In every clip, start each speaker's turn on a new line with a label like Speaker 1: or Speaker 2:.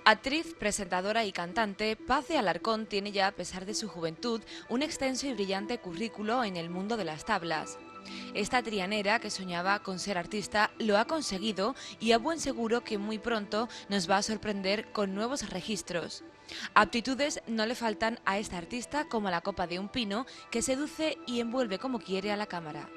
Speaker 1: Actriz, presentadora y cantante, Paz de Alarcón tiene ya, a pesar de su juventud, un extenso y brillante currículo en el mundo de las tablas. Esta trianera, que soñaba con ser artista, lo ha conseguido y a buen seguro que muy pronto nos va a sorprender con nuevos registros. Aptitudes no le faltan a esta artista como la copa de un pino, que seduce y envuelve como quiere a la cámara.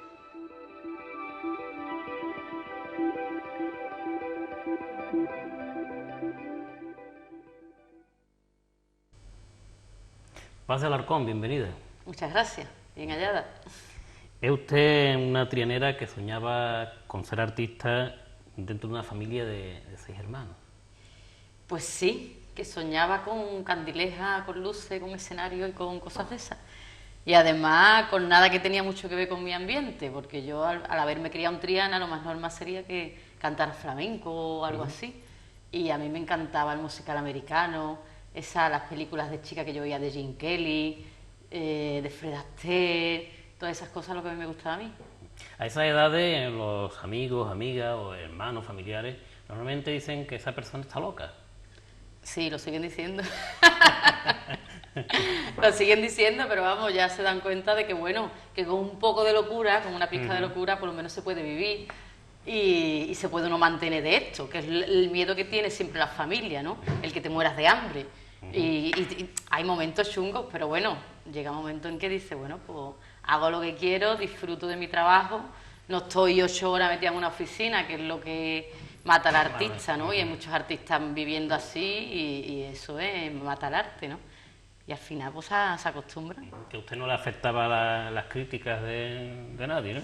Speaker 2: Paz de Alarcón, bienvenida.
Speaker 3: Muchas gracias, bien hallada.
Speaker 2: Es usted una trianera que soñaba con ser artista dentro de una familia de 6 hermanos.
Speaker 3: Pues sí, que soñaba con candilejas, con luces, con escenario y con cosas de esas. Y además con nada que tenía mucho que ver con mi ambiente, porque yo al haberme criado en Triana lo más normal sería que cantara flamenco o algo así. Y a mí me encantaba el musical americano, las películas de chica que yo veía de Gene Kelly, de Fred Astaire, todas esas cosas lo que a mí me gustaba a mí.
Speaker 2: A esas edades, los amigos, amigas o hermanos, familiares, normalmente dicen que esa persona está loca.
Speaker 3: Sí, lo siguen diciendo. Lo siguen diciendo, pero vamos, ya se dan cuenta de que, bueno, que con un poco de locura, con una pizca de locura, por lo menos se puede vivir y se puede uno mantener de esto, que es el miedo que tiene siempre la familia, ¿no? El que te mueras de hambre. Y hay momentos chungos, pero bueno, llega un momento en que dices, bueno, pues hago lo que quiero, disfruto de mi trabajo, no estoy 8 horas metida en una oficina, que es lo que mata al artista, ¿no? Y hay muchos artistas viviendo así y eso es mata al arte, ¿no? Y al final pues se acostumbra.
Speaker 2: Que a usted no le afectaba las críticas de nadie, ¿no?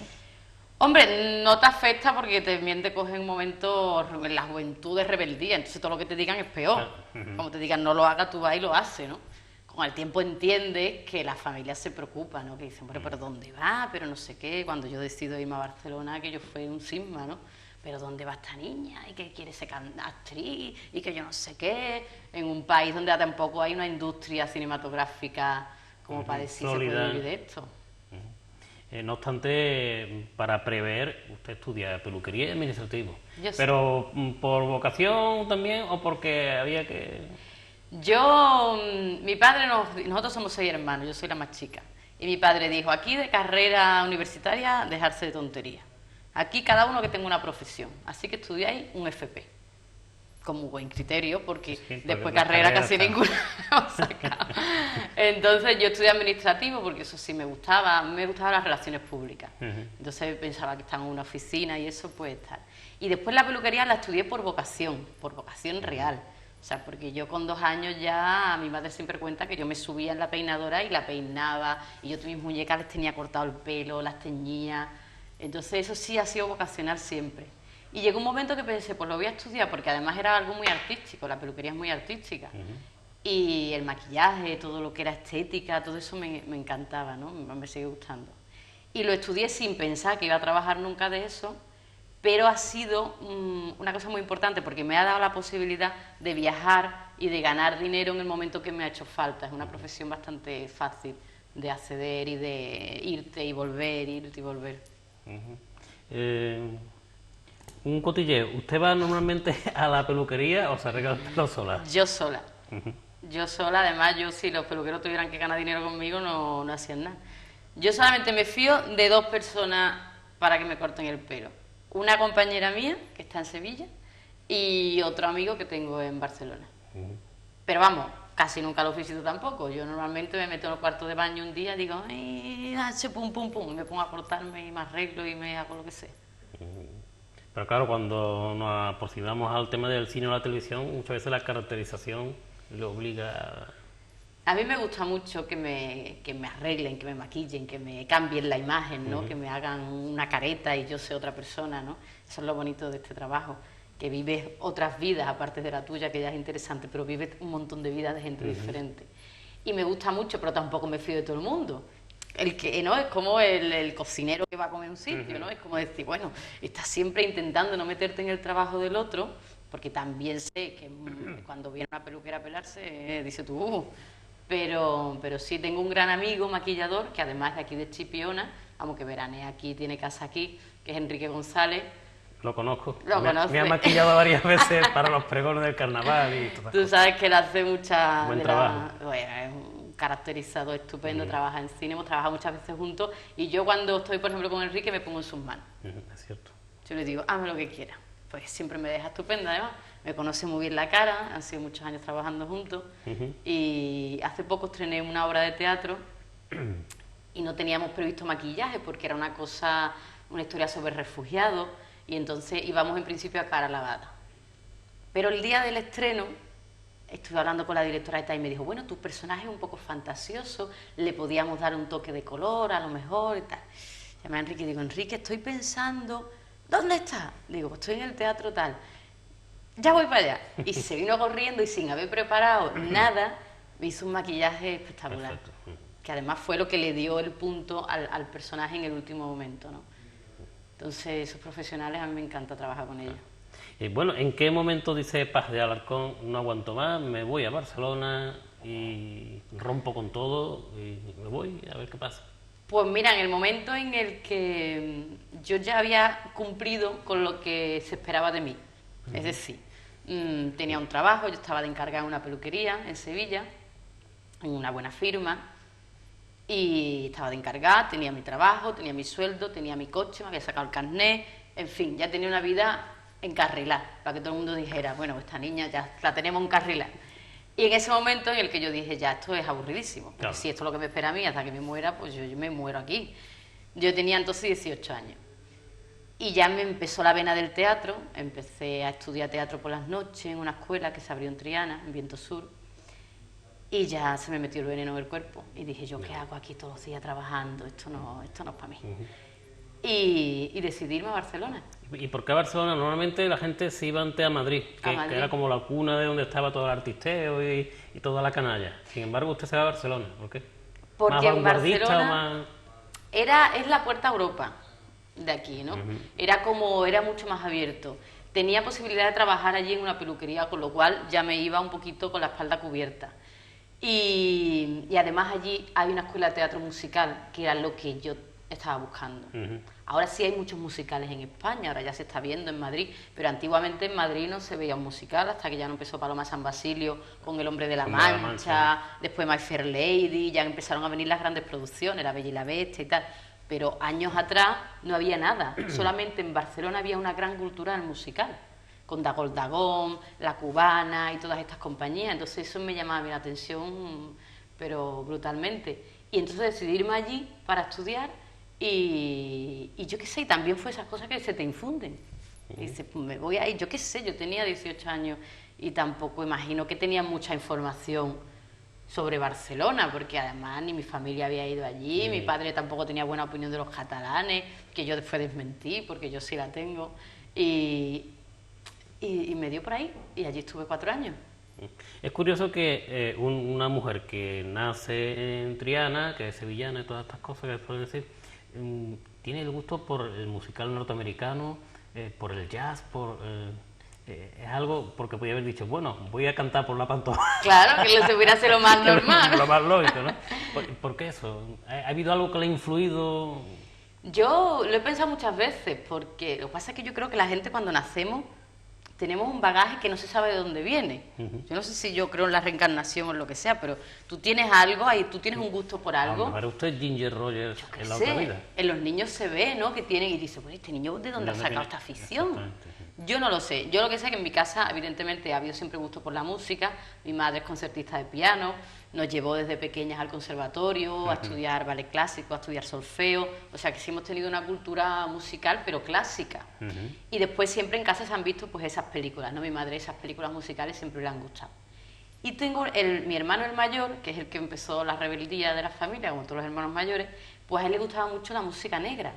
Speaker 3: Hombre, no te afecta porque también te coge un momento en la juventud de rebeldía, entonces todo lo que te digan es peor. Como te digan no lo hagas, tú vas y lo haces, ¿no? Con el tiempo entiendes que la familia se preocupa, ¿no? Que dicen, bueno, pero ¿dónde va? Pero no sé qué. Cuando yo decido irme a Barcelona, que yo fui un cisma, ¿no? Pero ¿dónde va esta niña? Y que quiere ser actriz, y que yo no sé qué. En un país donde tampoco hay una industria cinematográfica como para decir se puede vivir de esto.
Speaker 2: No obstante, para prever, usted estudia peluquería y administrativo.
Speaker 3: Yo sí.
Speaker 2: Pero ¿por vocación también o porque había que...?
Speaker 3: Mi padre, nosotros somos 6 hermanos, yo soy la más chica. Y mi padre dijo, aquí de carrera universitaria, dejarse de tonterías. Aquí cada uno que tenga una profesión. Así que estudiáis un FP. Con muy buen criterio, porque después carrera casi ninguna hemos sacado. Entonces yo estudié administrativo porque eso sí me gustaban las relaciones públicas. Entonces pensaba que estaba en una oficina y eso puede estar. Y después la peluquería la estudié por vocación real. O sea, porque yo con 2 años ya, mi madre siempre cuenta que yo me subía en la peinadora y la peinaba, y yo mis muñecas les tenía cortado el pelo, las teñía. Entonces eso sí ha sido vocacional siempre. Y llegó un momento que pensé, pues lo voy a estudiar, porque además era algo muy artístico, la peluquería es muy artística. Y el maquillaje, todo lo que era estética, todo eso me encantaba, ¿no? Me sigue gustando. Y lo estudié sin pensar que iba a trabajar nunca de eso, pero ha sido una cosa muy importante porque me ha dado la posibilidad de viajar y de ganar dinero en el momento que me ha hecho falta. Es una profesión bastante fácil de acceder y de irte y volver, irte y volver.
Speaker 2: Un cotilleo, ¿usted va normalmente a la peluquería o se arregla el pelo sola?
Speaker 3: Yo sola. Yo sola, además, yo si los peluqueros tuvieran que ganar dinero conmigo no hacían nada. Yo solamente me fío de 2 personas para que me corten el pelo. Una compañera mía, que está en Sevilla, y otro amigo que tengo en Barcelona. Pero vamos, casi nunca lo visito tampoco. Yo normalmente me meto en el cuarto de baño un día, digo, ¡ay, pum, pum, pum! Y me pongo a cortarme y me arreglo y me hago lo que sea.
Speaker 2: Pero claro, cuando nos aproximamos al tema del cine o la televisión, muchas veces la caracterización le obliga
Speaker 3: A mí me gusta mucho que me arreglen, que me maquillen, que me cambien la imagen, ¿no? Que me hagan una careta y yo sea otra persona, ¿no? Eso es lo bonito de este trabajo, que vives otras vidas aparte de la tuya, que ya es interesante, pero vives un montón de vidas de gente diferente. Y me gusta mucho, pero tampoco me fío de todo el mundo. El que no es como el cocinero que va a comer un sitio, ¿no? Es como decir, bueno, estás siempre intentando no meterte en el trabajo del otro, porque también sé que cuando viene una peluquera a pelarse, dice tú, pero sí tengo un gran amigo maquillador, que además de aquí de Chipiona, vamos, que veranea aquí, tiene casa aquí, que es Enrique González,
Speaker 2: Lo conozco.
Speaker 3: Lo conoce.
Speaker 2: Me ha maquillado varias veces para los pregones del carnaval y todas
Speaker 3: Tú sabes que él hace mucha...
Speaker 2: Buen trabajo.
Speaker 3: Bueno, es un caracterizado estupendo, trabaja en cine, hemos trabajado muchas veces juntos y yo cuando estoy, por ejemplo, con Enrique me pongo en sus manos.
Speaker 2: Es cierto.
Speaker 3: Yo le digo, hazme lo que quieras. Pues siempre me deja estupenda, además. Me conoce muy bien la cara, han sido muchos años trabajando juntos. Y hace poco estrené una obra de teatro y no teníamos previsto maquillaje porque era una historia sobre refugiados y entonces íbamos en principio a cara lavada. Pero el día del estreno estuve hablando con la directora de tal y me dijo, bueno, tu personaje es un poco fantasioso, le podíamos dar un toque de color a lo mejor y tal. Llamé a Enrique y digo, Enrique, estoy pensando, ¿dónde estás? Digo, pues estoy en el teatro tal. Ya voy para allá. Y se vino corriendo y sin haber preparado nada, me hizo un maquillaje espectacular.
Speaker 2: Perfecto.
Speaker 3: Que además fue lo que le dio el punto al personaje en el último momento, ¿no? Entonces, esos profesionales a mí me encanta trabajar con ellos.
Speaker 2: Y bueno, ¿en qué momento dice Paz de Alarcón, no aguanto más, me voy a Barcelona y rompo con todo y me voy a ver qué pasa?
Speaker 3: Pues mira, en el momento en el que yo ya había cumplido con lo que se esperaba de mí, es decir, tenía un trabajo, yo estaba de encargada en una peluquería en Sevilla, en una buena firma, y estaba de encargada, tenía mi trabajo, tenía mi sueldo, tenía mi coche, me había sacado el carnet, en fin, ya tenía una vida encarrilada, para que todo el mundo dijera, bueno, esta niña ya la tenemos encarrilada. Y en ese momento en el que yo dije, ya, esto es aburridísimo, porque
Speaker 2: Claro.
Speaker 3: si esto es lo que me espera a mí hasta que me muera, pues yo me muero aquí. Yo tenía entonces 18 años. Y ya me empezó la vena del teatro, empecé a estudiar teatro por las noches en una escuela que se abrió en Triana, en Viento Sur, y ya se me metió el veneno en el cuerpo. Y dije, ¿yo qué hago aquí todos los días trabajando? Esto no es para mí. Y decidí irme a Barcelona.
Speaker 2: ¿Y por qué Barcelona? Normalmente la gente se iba antes a Madrid, que era como la cuna de donde estaba todo el artisteo y toda la canalla. Sin embargo, usted se va a Barcelona. ¿Por qué?
Speaker 3: Porque
Speaker 2: ¿Más
Speaker 3: en
Speaker 2: vanguardista o
Speaker 3: Barcelona
Speaker 2: más...?
Speaker 3: es la puerta a Europa de aquí, ¿no? Era mucho más abierto. Tenía posibilidad de trabajar allí en una peluquería, con lo cual ya me iba un poquito con la espalda cubierta. Y además allí hay una escuela de teatro musical, que era lo que yo estaba buscando. Ahora sí hay muchos musicales en España, ahora ya se está viendo en Madrid, pero antiguamente en Madrid no se veía un musical hasta que ya no empezó Paloma San Basilio con El Hombre de la Mancha, después My Fair Lady, ya empezaron a venir las grandes producciones, La Bella y la Bestia y tal. Pero años atrás no había nada, solamente en Barcelona había una gran cultura del musical, con Dagol Dagón, La Cubana y todas estas compañías, entonces eso me llamaba mi atención, pero brutalmente. Y entonces decidí irme allí para estudiar y yo qué sé, y también fue esas cosas que se te infunden. Y dices, pues me voy a ir, yo qué sé, yo tenía 18 años y tampoco imagino que tenía mucha información sobre Barcelona, porque además ni mi familia había ido allí, mi padre tampoco tenía buena opinión de los catalanes, que yo después desmentí, porque yo sí la tengo, y me dio por ahí, y allí estuve 4 años.
Speaker 2: Es curioso que una mujer que nace en Triana, que es sevillana y todas estas cosas que suelen decir, tiene el gusto por el musical norteamericano, por el jazz, es algo porque podía haber dicho, bueno, voy a cantar por la pantoja.
Speaker 3: Claro, que se hubiera sido lo más normal.
Speaker 2: Lo más lógico, ¿no? ¿Por qué eso? ¿Ha habido algo que le ha influido?
Speaker 3: Yo lo he pensado muchas veces, porque lo que pasa es que yo creo que la gente cuando nacemos tenemos un bagaje que no se sabe de dónde viene. Yo no sé si yo creo en la reencarnación o en lo que sea, pero tú tienes algo ahí, tú tienes un gusto por algo.
Speaker 2: Para usted Ginger Rogers en la
Speaker 3: sé,
Speaker 2: otra vida.
Speaker 3: En los niños se ve, ¿no? Que tienen y dice, bueno, este niño ¿de dónde ha sacado esta afición? Yo no lo sé. Yo lo que sé es que en mi casa, evidentemente, ha habido siempre gusto por la música. Mi madre es concertista de piano, nos llevó desde pequeñas al conservatorio, a estudiar ballet clásico, a estudiar solfeo. O sea que sí hemos tenido una cultura musical, pero clásica. Y después siempre en casa se han visto pues esas películas, ¿no? Mi madre esas películas musicales siempre le han gustado. Y tengo mi hermano el mayor, que es el que empezó la rebeldía de la familia, como todos los hermanos mayores, pues a él le gustaba mucho la música negra.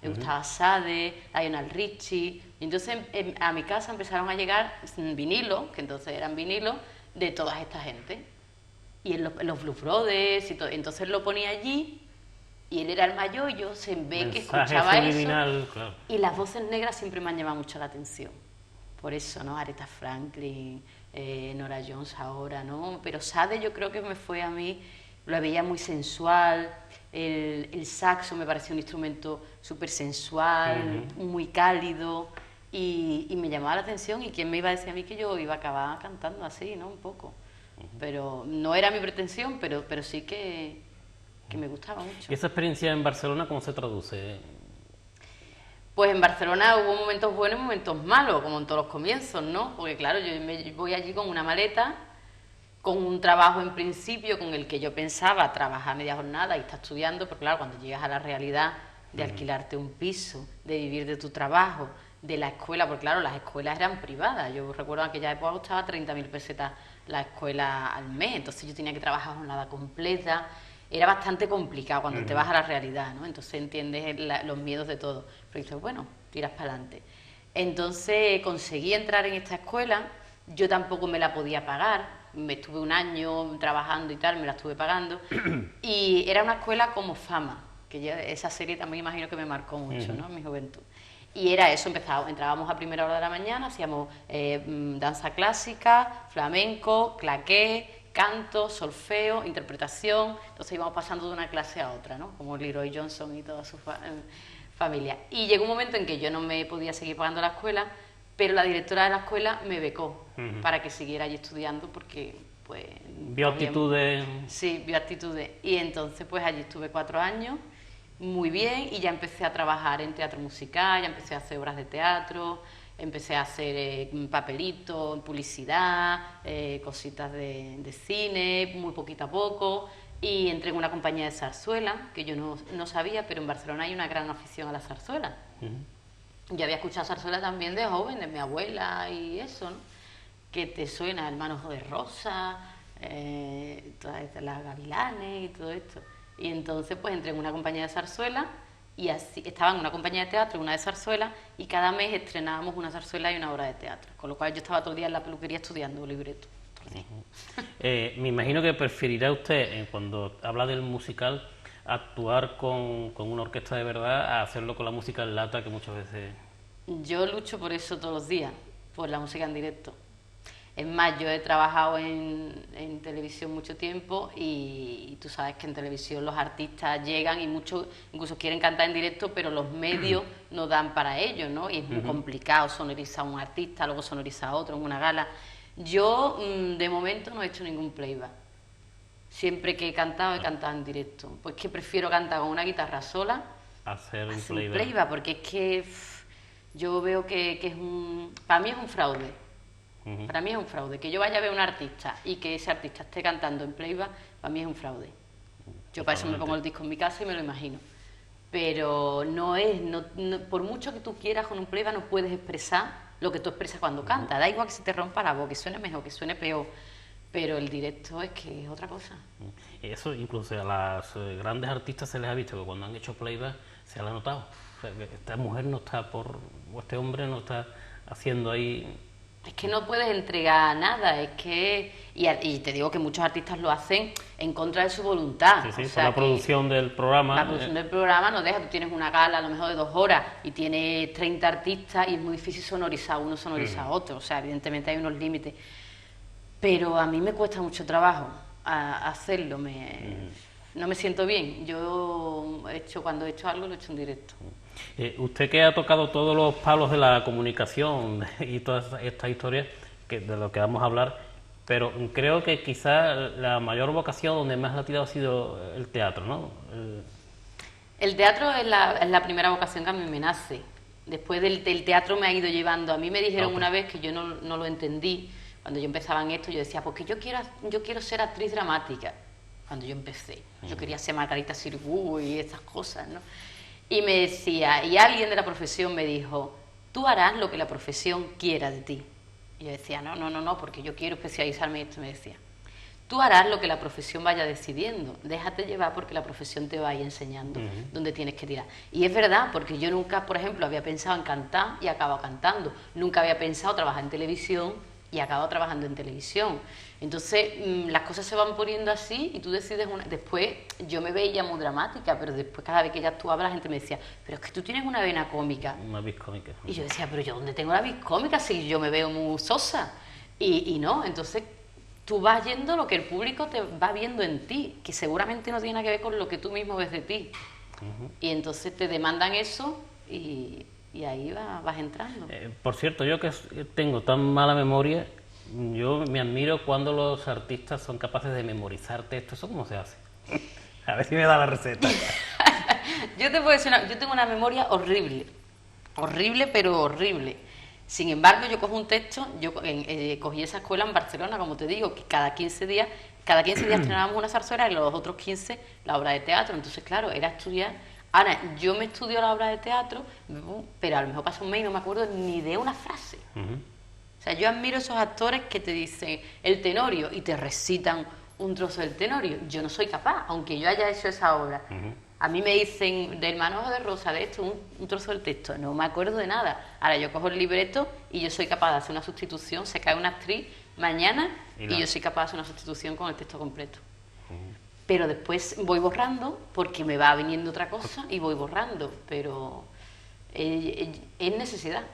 Speaker 3: Le gustaba Sade, Lionel Richie, y entonces a mi casa empezaron a llegar vinilos, que entonces eran vinilos, de toda esta gente. Y los Blues Brothers, y todo. Entonces lo ponía allí, y él era el mayor, y yo se ve que escuchaba eso.
Speaker 2: Claro.
Speaker 3: Y las voces negras siempre me han llamado mucho la atención. Por eso, ¿no? Aretha Franklin, Nora Jones ahora, ¿no? Pero Sade yo creo que me fue a mí, lo veía muy sensual. El saxo me parecía un instrumento súper sensual, muy cálido, y me llamaba la atención, y quién me iba a decir a mí que yo iba a acabar cantando así, ¿no? Un poco. Pero no era mi pretensión, pero sí que me gustaba mucho.
Speaker 2: ¿Y esa experiencia en Barcelona cómo se traduce?
Speaker 3: Pues en Barcelona hubo momentos buenos y momentos malos, como en todos los comienzos, ¿no? Porque claro, yo me voy allí con una maleta, con un trabajo en principio con el que yo pensaba trabajar media jornada y estar estudiando, pero claro, cuando llegas a la realidad de alquilarte un piso, de vivir de tu trabajo, de la escuela, porque claro, las escuelas eran privadas. Yo recuerdo en aquella época costaba 30.000 pesetas la escuela al mes, entonces yo tenía que trabajar jornada completa. Era bastante complicado cuando te vas a la realidad, ¿no? Entonces entiendes los miedos de todo. Pero dices, bueno, tiras para adelante. Entonces conseguí entrar en esta escuela, yo tampoco me la podía pagar, me estuve un año trabajando y tal, me la estuve pagando, y era una escuela como Fama, que esa serie también imagino que me marcó mucho, ¿no? En mi juventud. Y era eso, entrábamos a primera hora de la mañana, hacíamos danza clásica, flamenco, claqué, canto, solfeo, interpretación, entonces íbamos pasando de una clase a otra, ¿no? Como Leroy Johnson y toda su familia. Y llegó un momento en que yo no me podía seguir pagando la escuela, pero la directora de la escuela me becó para que siguiera allí estudiando porque, pues...
Speaker 2: ¿Vio actitudes?
Speaker 3: Sí, vio actitudes. Y entonces, pues allí estuve 4 años, muy bien, y ya empecé a trabajar en teatro musical, ya empecé a hacer obras de teatro, empecé a hacer papelitos, publicidad, cositas de cine, muy poquito a poco, y entré en una compañía de zarzuela, que yo no sabía, pero en Barcelona hay una gran afición a la zarzuela. Yo había escuchado zarzuela también de joven, de mi abuela y eso, ¿no? Que te suena El manojo de Rosa, todas las gavilanes y todo esto. Y entonces pues entré en una compañía de zarzuela, y así estaba en una compañía de teatro, una de zarzuela, y cada mes estrenábamos una zarzuela y una obra de teatro, con lo cual yo estaba todo el día en la peluquería estudiando libreto.
Speaker 2: Me imagino que preferirá usted, cuando habla del musical, actuar con una orquesta de verdad a hacerlo con la música en lata, que muchas veces...
Speaker 3: Yo lucho por eso todos los días, por la música en directo. Es más, yo he trabajado en televisión mucho tiempo, y tú sabes que en televisión los artistas llegan y muchos incluso quieren cantar en directo, pero los medios no dan para ello, ¿no? Y es muy complicado sonorizar a un artista, luego sonorizar a otro en una gala. Yo, de momento, no he hecho ningún playback. Siempre que he cantado en directo. Pues que prefiero cantar con una guitarra sola
Speaker 2: hacer un
Speaker 3: playback, porque es que yo veo que es para mí es un fraude. Para mí es un fraude. Que yo vaya a ver a un artista y que ese artista esté cantando en playback, para mí es un fraude. Yo para eso me pongo el disco en mi casa y me lo imagino. Pero por mucho que tú quieras con un playback, no puedes expresar lo que tú expresas cuando cantas. Da igual que se te rompa la voz, que suene mejor, que suene peor. Pero el directo es que es otra cosa.
Speaker 2: Eso incluso a las grandes artistas se les ha visto que cuando han hecho playback se les ha notado. O sea, que esta mujer no está o este hombre no está haciendo ahí...
Speaker 3: Es que no puedes entregar nada, es que... Y te digo que muchos artistas lo hacen en contra de su voluntad.
Speaker 2: Sí,
Speaker 3: o
Speaker 2: por
Speaker 3: sea,
Speaker 2: la producción del programa.
Speaker 3: La producción del programa no deja, tú tienes una gala a lo mejor de 2 horas y tienes 30 artistas y es muy difícil sonorizar uno, sonorizar a otro. O sea, evidentemente hay unos límites. Pero a mí me cuesta mucho trabajo hacerlo, no me siento bien. Yo cuando he hecho algo lo he hecho en directo.
Speaker 2: Usted que ha tocado todos los palos de la comunicación y todas estas historias de lo que vamos a hablar, pero creo que quizá la mayor vocación donde más ha tirado ha sido el teatro, ¿no?
Speaker 3: El teatro es la primera vocación que a mí me nace. Después del teatro me ha ido llevando. A mí me dijeron una vez que yo no lo entendí. Cuando yo empezaba en esto, yo decía, porque yo quiero ser actriz dramática. Cuando yo empecé, yo quería ser Margarita Xirgu y estas cosas, ¿no? Y me decía, y alguien de la profesión me dijo, tú harás lo que la profesión quiera de ti. Y yo decía, no, porque yo quiero especializarme en esto. Me decía, tú harás lo que la profesión vaya decidiendo, déjate llevar porque la profesión te vaya enseñando dónde tienes que tirar. Y es verdad, porque yo nunca, por ejemplo, había pensado en cantar y acabo cantando. Nunca había pensado trabajar en televisión y acabo trabajando en televisión. Entonces, las cosas se van poniendo así y tú decides Después, yo me veía muy dramática, pero después cada vez que ya actuaba la gente me decía, pero es que tú tienes una vena cómica.
Speaker 2: Una vis cómica.
Speaker 3: Y yo decía, pero yo ¿dónde tengo la vis cómica si yo me veo muy sosa? Y no, entonces tú vas yendo lo que el público te va viendo en ti, que seguramente no tiene nada que ver con lo que tú mismo ves de ti. Y entonces te demandan eso y y ahí vas entrando.
Speaker 2: Por cierto, yo que tengo tan mala memoria, yo me admiro cuando los artistas son capaces de memorizar textos. ¿Eso cómo se hace? A ver si me da la receta.
Speaker 3: Yo te puedo decir, yo tengo una memoria horrible, horrible pero horrible. Sin embargo, yo cojo un texto, cogí esa escuela en Barcelona, como te digo, que cada 15 días estrenábamos una zarzuela y los otros 15 la obra de teatro. Entonces, claro, era estudiar. Ahora, yo me estudio la obra de teatro, pero a lo mejor pasa un mes y no me acuerdo ni de una frase. O sea, yo admiro esos actores que te dicen el tenorio y te recitan un trozo del tenorio. Yo no soy capaz, aunque yo haya hecho esa obra. A mí me dicen del manojo de rosa, de esto, un trozo del texto. No me acuerdo de nada. Ahora yo cojo el libreto y yo soy capaz de hacer una sustitución. Se cae una actriz mañana y yo soy capaz de hacer una sustitución con el texto completo. Pero después voy borrando porque me va viniendo otra cosa y voy borrando. Pero es necesidad.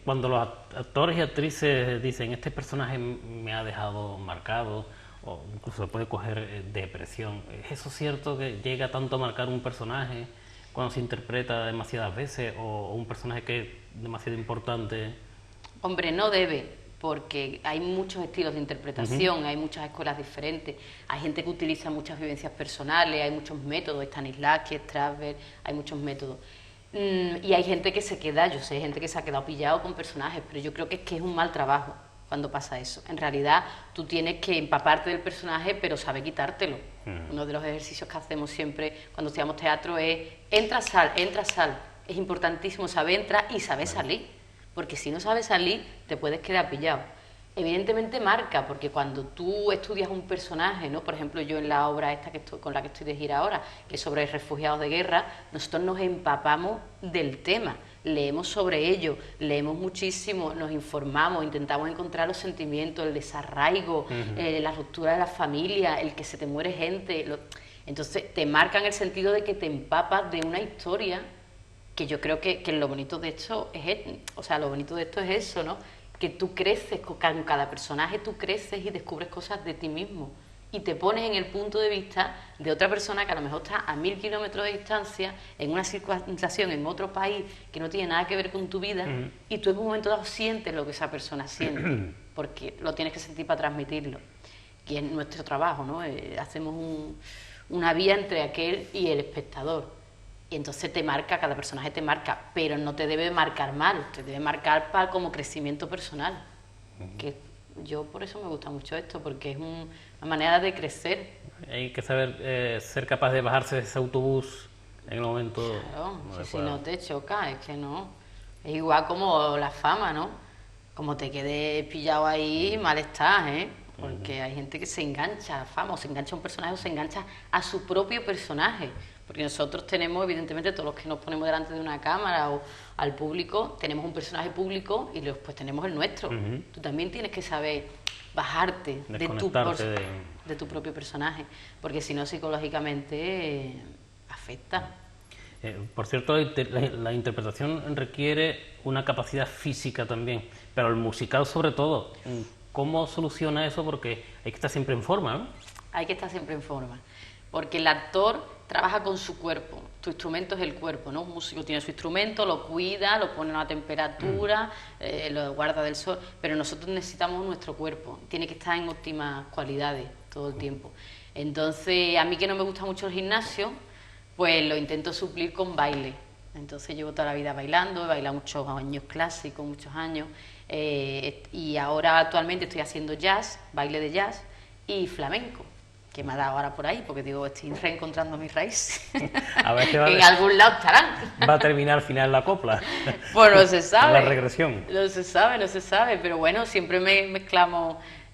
Speaker 2: Cuando los actores y actrices dicen este personaje me ha dejado marcado, o incluso puede coger depresión, ¿es eso cierto que llega tanto a marcar un personaje cuando se interpreta demasiadas veces o un personaje que es demasiado importante?
Speaker 3: Hombre, no debe, porque hay muchos estilos de interpretación, hay muchas escuelas diferentes, hay gente que utiliza muchas vivencias personales, hay muchos métodos, Stanislavski, Strasberg, hay muchos métodos. Y hay gente que se queda, yo sé, gente que se ha quedado pillado con personajes, pero yo creo que es un mal trabajo cuando pasa eso. En realidad, tú tienes que empaparte del personaje, pero saber quitártelo. Uno de los ejercicios que hacemos siempre cuando estudiamos teatro es entra, sal. Es importantísimo saber entrar y saber salir, porque si no sabes salir, te puedes quedar pillado. Evidentemente marca, porque cuando tú estudias un personaje, ¿no? Por ejemplo, yo en la obra esta con la que estoy de gira ahora, que es sobre refugiados de guerra, nosotros nos empapamos del tema, leemos sobre ello, leemos muchísimo, nos informamos, intentamos encontrar los sentimientos, el desarraigo, la ruptura de la familia, el que se te muere gente. Entonces te marcan el sentido de que te empapas de una historia que yo creo que lo bonito de esto lo bonito de esto es eso, ¿no? Que tú creces con cada personaje, tú creces y descubres cosas de ti mismo y te pones en el punto de vista de otra persona que a lo mejor está a 1000 kilómetros de distancia, en una situación en otro país que no tiene nada que ver con tu vida, y tú en un momento dado sientes lo que esa persona siente, porque lo tienes que sentir para transmitirlo, que es nuestro trabajo, ¿no? Hacemos una vía entre aquel y el espectador. Y entonces te marca, cada personaje te marca, pero no te debe marcar mal, te debe marcar como crecimiento personal. Que yo por eso me gusta mucho esto, porque es una manera de crecer.
Speaker 2: Hay que saber ser capaz de bajarse de ese autobús en el momento.
Speaker 3: Claro, si no te choca, es que no. Es igual como la fama, ¿no? Como te quedes pillado ahí, mal estás, ¿eh? Porque hay gente que se engancha a la fama, o se engancha a un personaje, o se engancha a su propio personaje. Porque nosotros tenemos, evidentemente, todos los que nos ponemos delante de una cámara o al público, tenemos un personaje público y después tenemos el nuestro. Tú también tienes que saber bajarte de tu propio personaje, porque si no, psicológicamente afecta.
Speaker 2: Por cierto, la interpretación requiere una capacidad física también, pero el musical sobre todo. ¿Cómo soluciona eso? Porque hay que estar siempre en forma, ¿no?
Speaker 3: Hay que estar siempre en forma, porque el actor trabaja con su cuerpo, tu instrumento es el cuerpo, ¿no? Un músico tiene su instrumento, lo cuida, lo pone a una temperatura, lo guarda del sol, pero nosotros necesitamos nuestro cuerpo, tiene que estar en óptimas cualidades todo el tiempo. Entonces, a mí que no me gusta mucho el gimnasio, pues lo intento suplir con baile. Entonces llevo toda la vida bailando, he bailado muchos años clásicos, muchos años, y ahora actualmente estoy haciendo jazz, baile de jazz y flamenco, que me ha dado ahora por ahí, porque digo, estoy reencontrando mis raíces.
Speaker 2: A ver,
Speaker 3: en algún lado estarán.
Speaker 2: Va a terminar al final la copla.
Speaker 3: Pues no se sabe.
Speaker 2: La regresión.
Speaker 3: No se sabe, pero bueno, siempre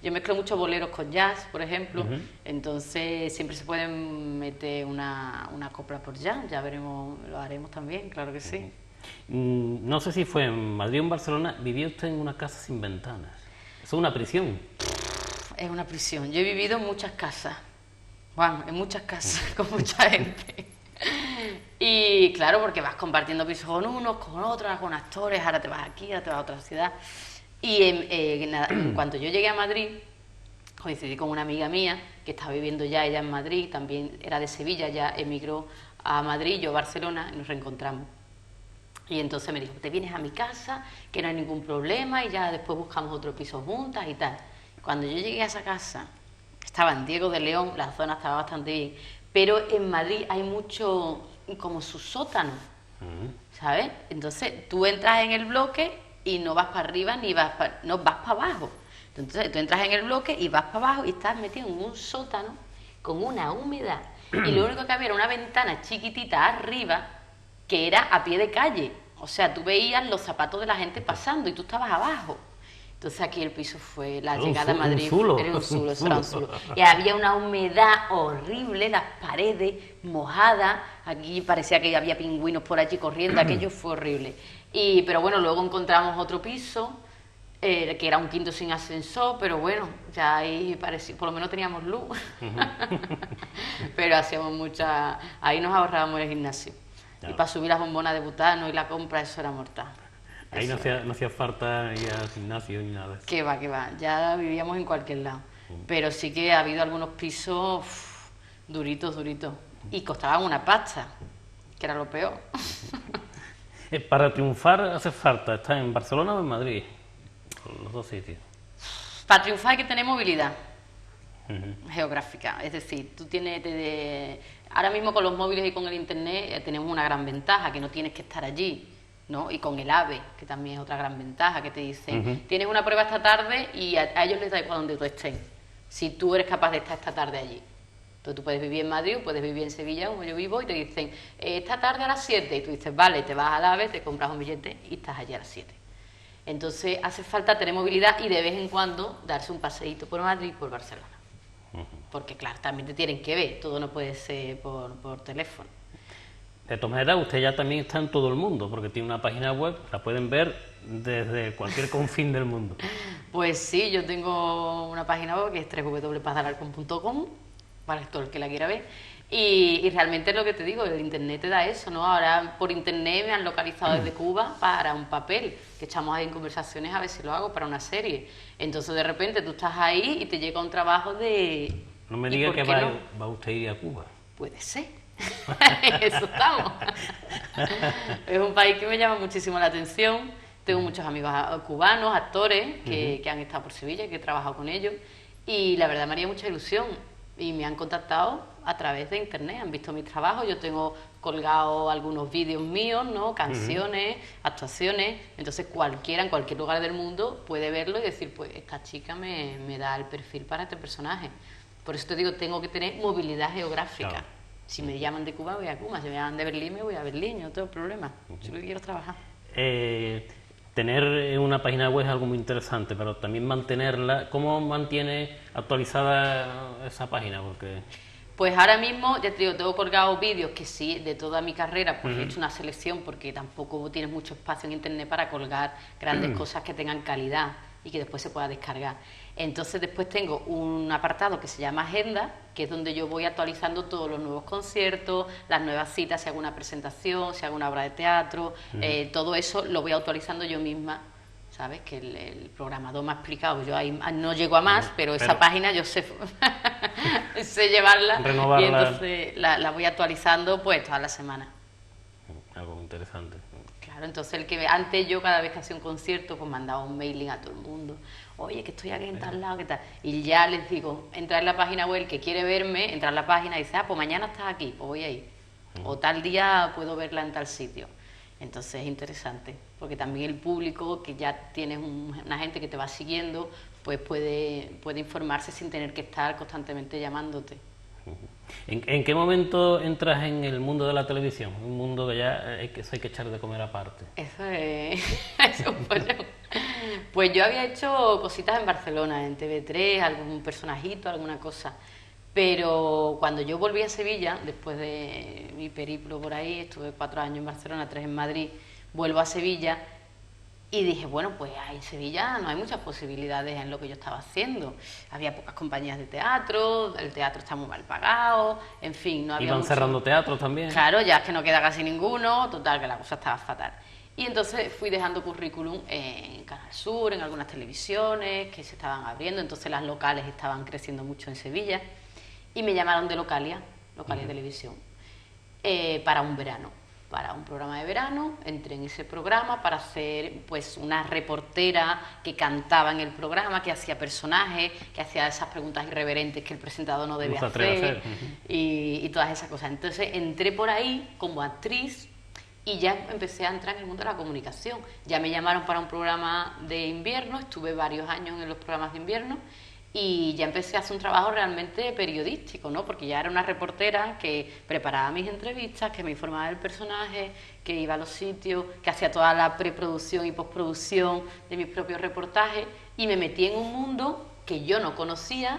Speaker 3: yo mezclo mucho boleros con jazz, por ejemplo, entonces siempre se pueden meter una copla por jazz, ya veremos, lo haremos también, claro que sí.
Speaker 2: No sé si fue en Madrid o en Barcelona, vivía usted en una casa sin ventanas. ¿Eso es una prisión?
Speaker 3: Es una prisión. Yo he vivido en muchas casas, Juan, en muchas casas, con mucha gente. Y claro, porque vas compartiendo pisos con unos, con otros, con actores, ahora te vas aquí, ahora te vas a otra ciudad. Y en cuanto yo llegué a Madrid, coincidí con una amiga mía que estaba viviendo ya ella en Madrid, también era de Sevilla, ya emigró a Madrid, yo a Barcelona, y nos reencontramos. Y entonces me dijo, te vienes a mi casa, que no hay ningún problema, y ya después buscamos otro piso juntas y tal. Cuando yo llegué a esa casa, estaba en Diego de León, la zona estaba bastante bien, pero en Madrid hay mucho como subsótano, ¿sabes? Entonces tú entras en el bloque y no vas para arriba ni no vas para abajo. Entonces tú entras en el bloque y vas para abajo y estás metido en un sótano con una humedad. Y lo único que había era una ventana chiquitita arriba que era a pie de calle. O sea, tú veías los zapatos de la gente pasando y tú estabas abajo. Entonces aquí el piso fue la llegada a Madrid. Era un zulo, eso era un zulo. Y había una humedad horrible, las paredes mojadas. Aquí parecía que había pingüinos por allí corriendo, aquello fue horrible. Pero bueno, luego encontramos otro piso, que era un quinto sin ascensor, pero bueno, ya ahí parecía, por lo menos teníamos luz. Pero hacíamos ahí nos ahorrábamos el gimnasio. Y para subir las bombonas de butano y la compra, eso era mortal.
Speaker 2: Ahí no hacía falta ir al gimnasio ni nada de eso.
Speaker 3: Que va, ya vivíamos en cualquier lado. Pero sí que ha habido algunos pisos duritos. Y costaban una pasta, que era lo peor.
Speaker 2: Para triunfar hace falta estar en Barcelona o en Madrid, los dos sitios.
Speaker 3: Para triunfar hay que tener movilidad geográfica. Es decir, tú tienes... Ahora mismo con los móviles y con el internet tenemos una gran ventaja, que no tienes que estar allí, ¿no? Y con el AVE, que también es otra gran ventaja, que te dicen, tienes una prueba esta tarde y a ellos les da igual donde tú estés, si tú eres capaz de estar esta tarde allí. Entonces tú puedes vivir en Madrid o puedes vivir en Sevilla, como yo vivo, y te dicen, esta tarde a las 7, y tú dices, vale, te vas al AVE, te compras un billete y estás allí a las 7. Entonces hace falta tener movilidad y de vez en cuando darse un paseíto por Madrid y por Barcelona. Porque claro, también te tienen que ver, todo no puede ser por teléfono.
Speaker 2: De todas maneras, usted ya también está en todo el mundo, porque tiene una página web, la pueden ver desde cualquier confín del mundo.
Speaker 3: Pues sí, yo tengo una página web que es www.pazdalarcon.com, para todo el que la quiera ver. Y realmente es lo que te digo, el internet te da eso, ¿no? Ahora por internet me han localizado desde Cuba para un papel, que echamos ahí en conversaciones a ver si lo hago para una serie. Entonces de repente tú estás ahí y te llega un trabajo de...
Speaker 2: No me diga que va usted a ir a Cuba.
Speaker 3: Puede ser. Eso estamos. Es un país que me llama muchísimo la atención. Tengo muchos amigos cubanos, actores, que han estado por Sevilla, que he trabajado con ellos. Y la verdad me haría mucha ilusión. Y me han contactado a través de internet, han visto mis trabajos. Yo tengo colgado algunos vídeos míos, ¿no? Canciones, actuaciones. Entonces cualquiera, en cualquier lugar del mundo, puede verlo y decir, pues esta chica me da el perfil para este personaje. Por eso te digo, tengo que tener movilidad geográfica.
Speaker 2: Claro.
Speaker 3: Si me llaman de Cuba, voy a Cuba. Si me llaman de Berlín, me voy a Berlín. No tengo problema. Yo lo que quiero es trabajar.
Speaker 2: Tener una página web es algo muy interesante, pero también mantenerla. ¿Cómo mantiene actualizada esa página? Porque...
Speaker 3: Pues ahora mismo, ya te digo, tengo colgado vídeos que sí, de toda mi carrera, pues he hecho una selección porque tampoco tienes mucho espacio en internet para colgar grandes cosas que tengan calidad y que después se pueda descargar. Entonces después tengo un apartado que se llama Agenda, que es donde yo voy actualizando todos los nuevos conciertos, las nuevas citas, si hago una presentación, si hago una obra de teatro, todo eso lo voy actualizando yo misma, ¿sabes? Que el programador me ha explicado, yo ahí no llego a más, pero esa página yo sé, sé llevarla,
Speaker 2: renovarla.
Speaker 3: Y entonces la voy actualizando pues toda la semana.
Speaker 2: Algo interesante.
Speaker 3: Claro, entonces antes yo cada vez que hacía un concierto pues mandaba un mailing a todo el mundo, oye, que estoy aquí en tal lado, ¿qué tal? Y ya les digo, entra en la página web, el que quiere verme, entra en la página y dice, pues mañana estás aquí, pues voy a ir. O tal día puedo verla en tal sitio. Entonces es interesante, porque también el público, que ya tienes una gente que te va siguiendo, pues puede informarse sin tener que estar constantemente llamándote.
Speaker 2: ¿En qué momento entras en el mundo de la televisión? Un mundo que ya hay que echar de comer aparte.
Speaker 3: Eso es un pollón. Pues yo había hecho cositas en Barcelona, en TV3, algún personajito, alguna cosa. Pero cuando yo volví a Sevilla, después de mi periplo por ahí, estuve 4 años en Barcelona, 3 en Madrid, vuelvo a Sevilla y dije, bueno, pues en Sevilla no hay muchas posibilidades en lo que yo estaba haciendo. Había pocas compañías de teatro, el teatro está muy mal pagado, en fin, no había
Speaker 2: ¿Iban cerrando teatros también?
Speaker 3: Claro, ya es que no queda casi ninguno, total, que la cosa estaba fatal. Y entonces fui dejando currículum en Canal Sur, en algunas televisiones que se estaban abriendo, entonces las locales estaban creciendo mucho en Sevilla y me llamaron de Localia Televisión, para un verano. para un programa de verano, entré en ese programa para ser pues una reportera que cantaba en el programa, que hacía personajes, que hacía esas preguntas irreverentes que el presentador no debe hacer y todas esas cosas. Entonces entré por ahí como actriz y ya empecé a entrar en el mundo de la comunicación. Ya me llamaron para un programa de invierno, estuve varios años en los programas de invierno y ya empecé a hacer un trabajo realmente periodístico, ¿no? Porque ya era una reportera que preparaba mis entrevistas, que me informaba del personaje, que iba a los sitios, que hacía toda la preproducción y postproducción de mis propios reportajes y me metí en un mundo que yo no conocía,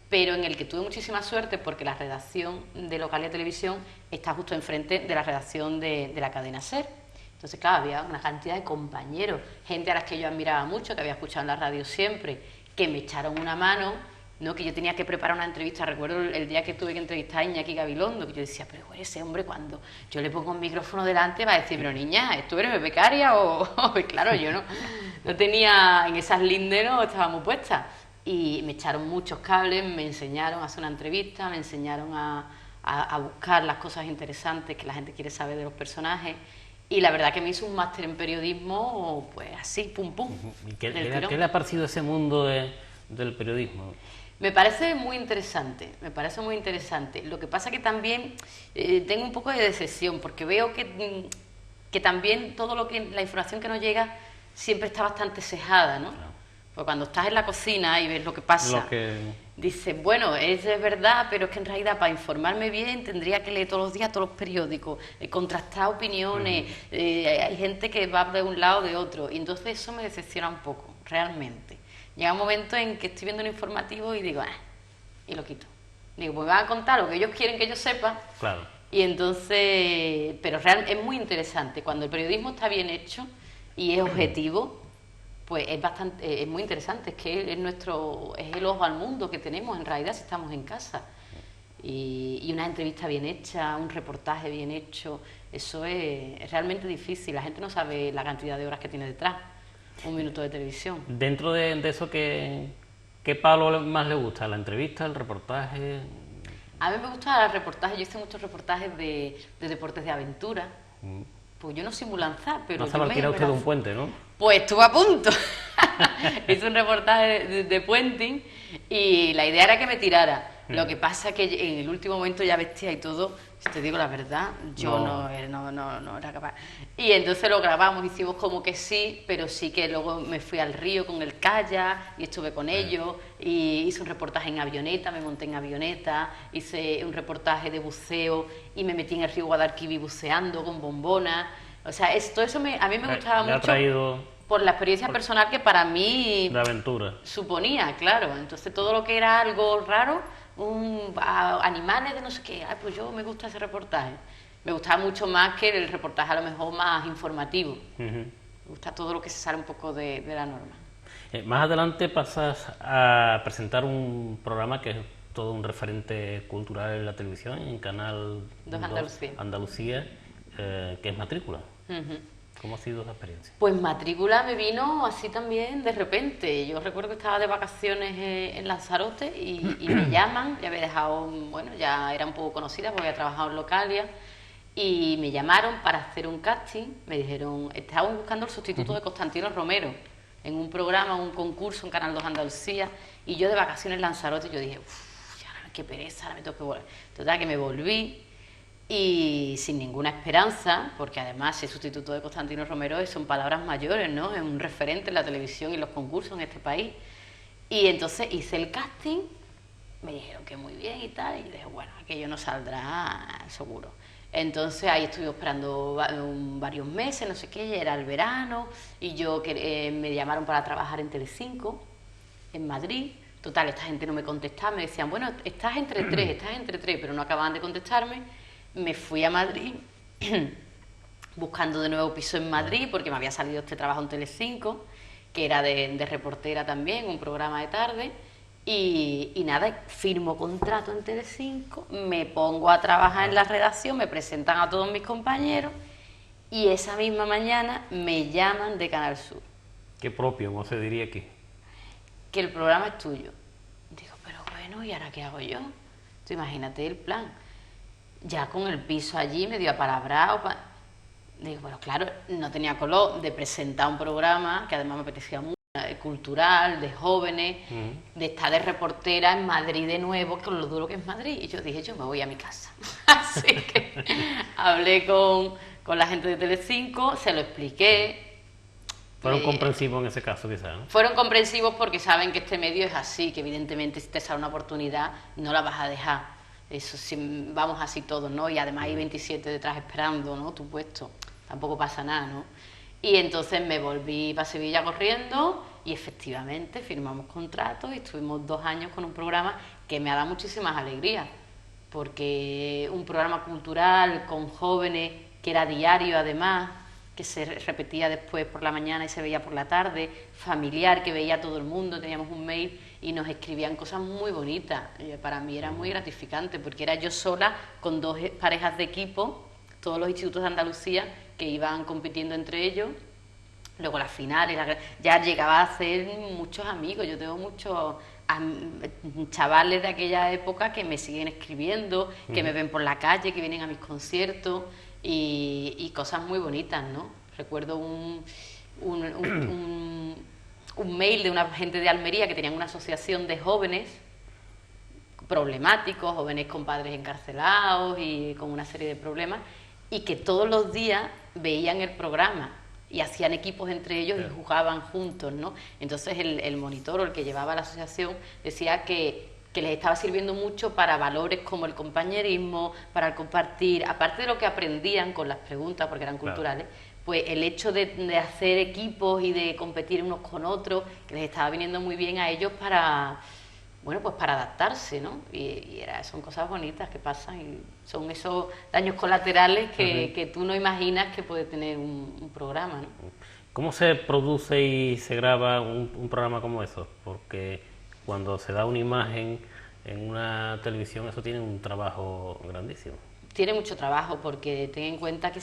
Speaker 3: pero en el que tuve muchísima suerte porque la redacción de Localia Televisión está justo enfrente de la redacción de la cadena SER. Entonces, claro, había una cantidad de compañeros, gente a las que yo admiraba mucho, que había escuchado en la radio siempre, que me echaron una mano, ¿no? Que yo tenía que preparar una entrevista. Recuerdo el día que tuve que entrevistar a Iñaki Gabilondo, que yo decía, pero ese hombre cuando yo le pongo un micrófono delante va a decir, pero niña, ¿tú eres becaria? O claro, yo no tenía, en esas lindes no estaba muy puesta. Y me echaron muchos cables, me enseñaron a hacer una entrevista, me enseñaron a buscar las cosas interesantes que la gente quiere saber de los personajes. Y la verdad que me hizo un máster en periodismo, pues así, pum, pum.
Speaker 2: ¿Y qué le ha parecido ese mundo del periodismo?
Speaker 3: Me parece muy interesante, me parece muy interesante. Lo que pasa que también tengo un poco de decepción, porque veo que también todo la información que nos llega siempre está bastante sesgada, ¿no? Claro. Porque cuando estás en la cocina y ves lo que pasa, dices, bueno, es verdad, pero es que en realidad para informarme bien tendría que leer todos los días todos los periódicos, contrastar opiniones, hay gente que va de un lado o de otro, y entonces eso me decepciona un poco, realmente. Llega un momento en que estoy viendo un informativo y digo, y lo quito. Digo, pues me van a contar lo que ellos quieren que yo sepa,
Speaker 2: claro.
Speaker 3: Y entonces, pero es muy interesante, cuando el periodismo está bien hecho y es objetivo, pues es muy interesante, es que es el ojo al mundo que tenemos en realidad si estamos en casa. Y una entrevista bien hecha, un reportaje bien hecho, eso es realmente difícil. La gente no sabe la cantidad de horas que tiene detrás un minuto de televisión.
Speaker 2: Dentro de eso, ¿qué palo más le gusta? ¿La entrevista, el reportaje?
Speaker 3: A mí me gusta el reportaje, yo hice muchos reportajes de deportes de aventura. Pues yo no sé muy lanzar, pero...
Speaker 2: No sabe alquilar usted de un puente, ¿no?
Speaker 3: Pues estuve a punto. Hice un reportaje de puenting y la idea era que me tirara. Lo que pasa que en el último momento ya vestía y todo, si te digo la verdad, yo no era capaz. Y entonces lo grabamos, hicimos como que sí, pero sí que luego me fui al río con el kayak y estuve con ellos, y hice un reportaje en avioneta, me monté en avioneta, hice un reportaje de buceo y me metí en el río Guadalquivir buceando con bombonas. O sea, todo eso a mí me gustaba mucho por la experiencia personal que para mí
Speaker 2: de aventura
Speaker 3: suponía, claro. Entonces todo lo que era algo raro, animales de no sé qué, pues yo me gusta ese reportaje. Me gustaba mucho más que el reportaje a lo mejor más informativo. Me gusta todo lo que se sale un poco de la norma.
Speaker 2: Más adelante pasas a presentar un programa que es todo un referente cultural en la televisión, en Canal 2 Andalucía, que es Matrícula. ¿Cómo ha sido esa experiencia?
Speaker 3: Pues Matrícula me vino así también de repente. Yo recuerdo que estaba de vacaciones en Lanzarote y me llaman, ya había dejado, bueno, ya era un poco conocida porque había trabajado en Localia, y me llamaron para hacer un casting. Me dijeron, estaban buscando el sustituto de Constantino Romero en un programa, un concurso en Canal 2 Andalucía, y yo de vacaciones en Lanzarote, yo dije, ya qué pereza, ahora me tengo que volver. Total, que me volví. Y sin ninguna esperanza, porque además el sustituto de Constantino Romero son palabras mayores, ¿no? Es un referente en la televisión y los concursos en este país. Y entonces hice el casting, me dijeron que muy bien y tal, y dije, bueno, aquello no saldrá seguro. Entonces ahí estuve esperando varios meses, no sé qué, ya era el verano, y me llamaron para trabajar en Telecinco, en Madrid. Total, esta gente no me contestaba, me decían, bueno, estás entre tres, pero no acababan de contestarme. Me fui a Madrid buscando de nuevo piso en Madrid porque me había salido este trabajo en Telecinco, que era de reportera también, un programa de tarde, y nada, firmo contrato en Telecinco, me pongo a trabajar en la redacción, me presentan a todos mis compañeros y esa misma mañana me llaman de Canal Sur.
Speaker 2: ¿Qué propio, cómo se diría aquí?
Speaker 3: Que el programa es tuyo. Digo, pero bueno, ¿y ahora qué hago yo? Tú imagínate el plan. Ya con el piso allí, medio apalabrado, Digo, bueno, claro, no tenía color de presentar un programa que además me apetecía mucho, cultural, de jóvenes, de estar de reportera en Madrid de nuevo, con lo duro que es Madrid. Y yo dije, yo me voy a mi casa. Así que hablé con la gente de Telecinco, se lo expliqué.
Speaker 2: Fueron comprensivos en ese caso, quizás, ¿no?
Speaker 3: Fueron comprensivos porque saben que este medio es así, que evidentemente si te sale una oportunidad no la vas a dejar. Eso sí, vamos así todos, ¿no? Y además hay 27 detrás esperando, ¿no? Tu puesto. Tampoco pasa nada, ¿no? Y entonces me volví para Sevilla corriendo y efectivamente firmamos contratos y estuvimos 2 años con un programa que me ha dado muchísimas alegrías, porque un programa cultural con jóvenes que era diario además, que se repetía después por la mañana y se veía por la tarde, familiar, que veía todo el mundo, teníamos un mail y nos escribían cosas muy bonitas. Para mí era muy gratificante porque era yo sola con 2 parejas de equipo, todos los institutos de Andalucía que iban compitiendo entre ellos. Luego las finales, ya llegaba a hacer muchos amigos. Yo tengo muchos chavales de aquella época que me siguen escribiendo, que me ven por la calle, que vienen a mis conciertos y cosas muy bonitas, ¿no? Recuerdo un mail de una gente de Almería que tenían una asociación de jóvenes problemáticos, jóvenes con padres encarcelados y con una serie de problemas, y que todos los días veían el programa y hacían equipos entre ellos y jugaban juntos, ¿no? Entonces el monitor o el que llevaba la asociación decía que les estaba sirviendo mucho para valores como el compañerismo, para el compartir, aparte de lo que aprendían con las preguntas, porque eran culturales, pues el hecho de hacer equipos y de competir unos con otros, que les estaba viniendo muy bien a ellos para, bueno, pues para adaptarse, ¿no? Son cosas bonitas que pasan y son esos daños colaterales que tú no imaginas que puede tener un programa, ¿no?
Speaker 2: ¿Cómo se produce y se graba un programa como eso? Porque cuando se da una imagen en una televisión, eso tiene un trabajo grandísimo.
Speaker 3: Tiene mucho trabajo porque ten en cuenta que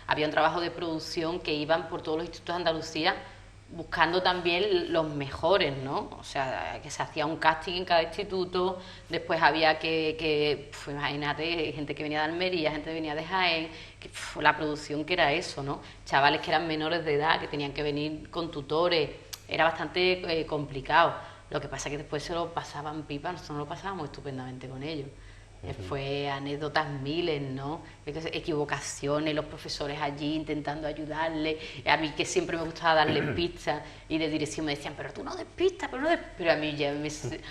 Speaker 3: había un trabajo de producción que iban por todos los institutos de Andalucía buscando también los mejores, ¿no? O sea, que se hacía un casting en cada instituto, después había imagínate, gente que venía de Almería, gente que venía de Jaén, la producción que era eso, ¿no? Chavales que eran menores de edad, que tenían que venir con tutores, era bastante complicado. Lo que pasa es que después se lo pasaban pipa, nosotros no lo pasábamos estupendamente con ellos. Fue anécdotas miles, ¿no? Equivocaciones, los profesores allí intentando ayudarle. A mí que siempre me gustaba darle pistas y de dirección me decían, pero tú no des pistas, pero a mí ya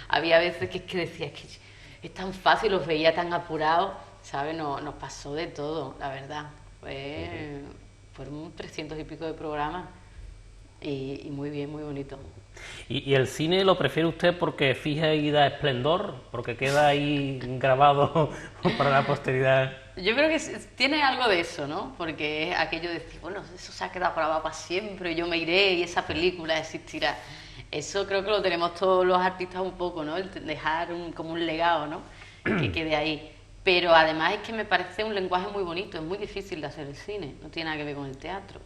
Speaker 3: había veces que decía que es tan fácil, los veía tan apurados, ¿sabes? Nos pasó de todo, la verdad. Fueron 300 y pico de programas y muy bien, muy bonito.
Speaker 2: ¿Y el cine lo prefiere usted porque fija y da esplendor? ¿Porque queda ahí grabado para la posteridad?
Speaker 3: Yo creo que tiene algo de eso, ¿no? Porque es aquello de decir, bueno, eso se ha quedado grabado para siempre, yo me iré y esa película existirá. Eso creo que lo tenemos todos los artistas un poco, ¿no? El dejar como un legado, ¿no? Que quede ahí. Pero además es que me parece un lenguaje muy bonito, es muy difícil de hacer el cine, no tiene nada que ver con el teatro.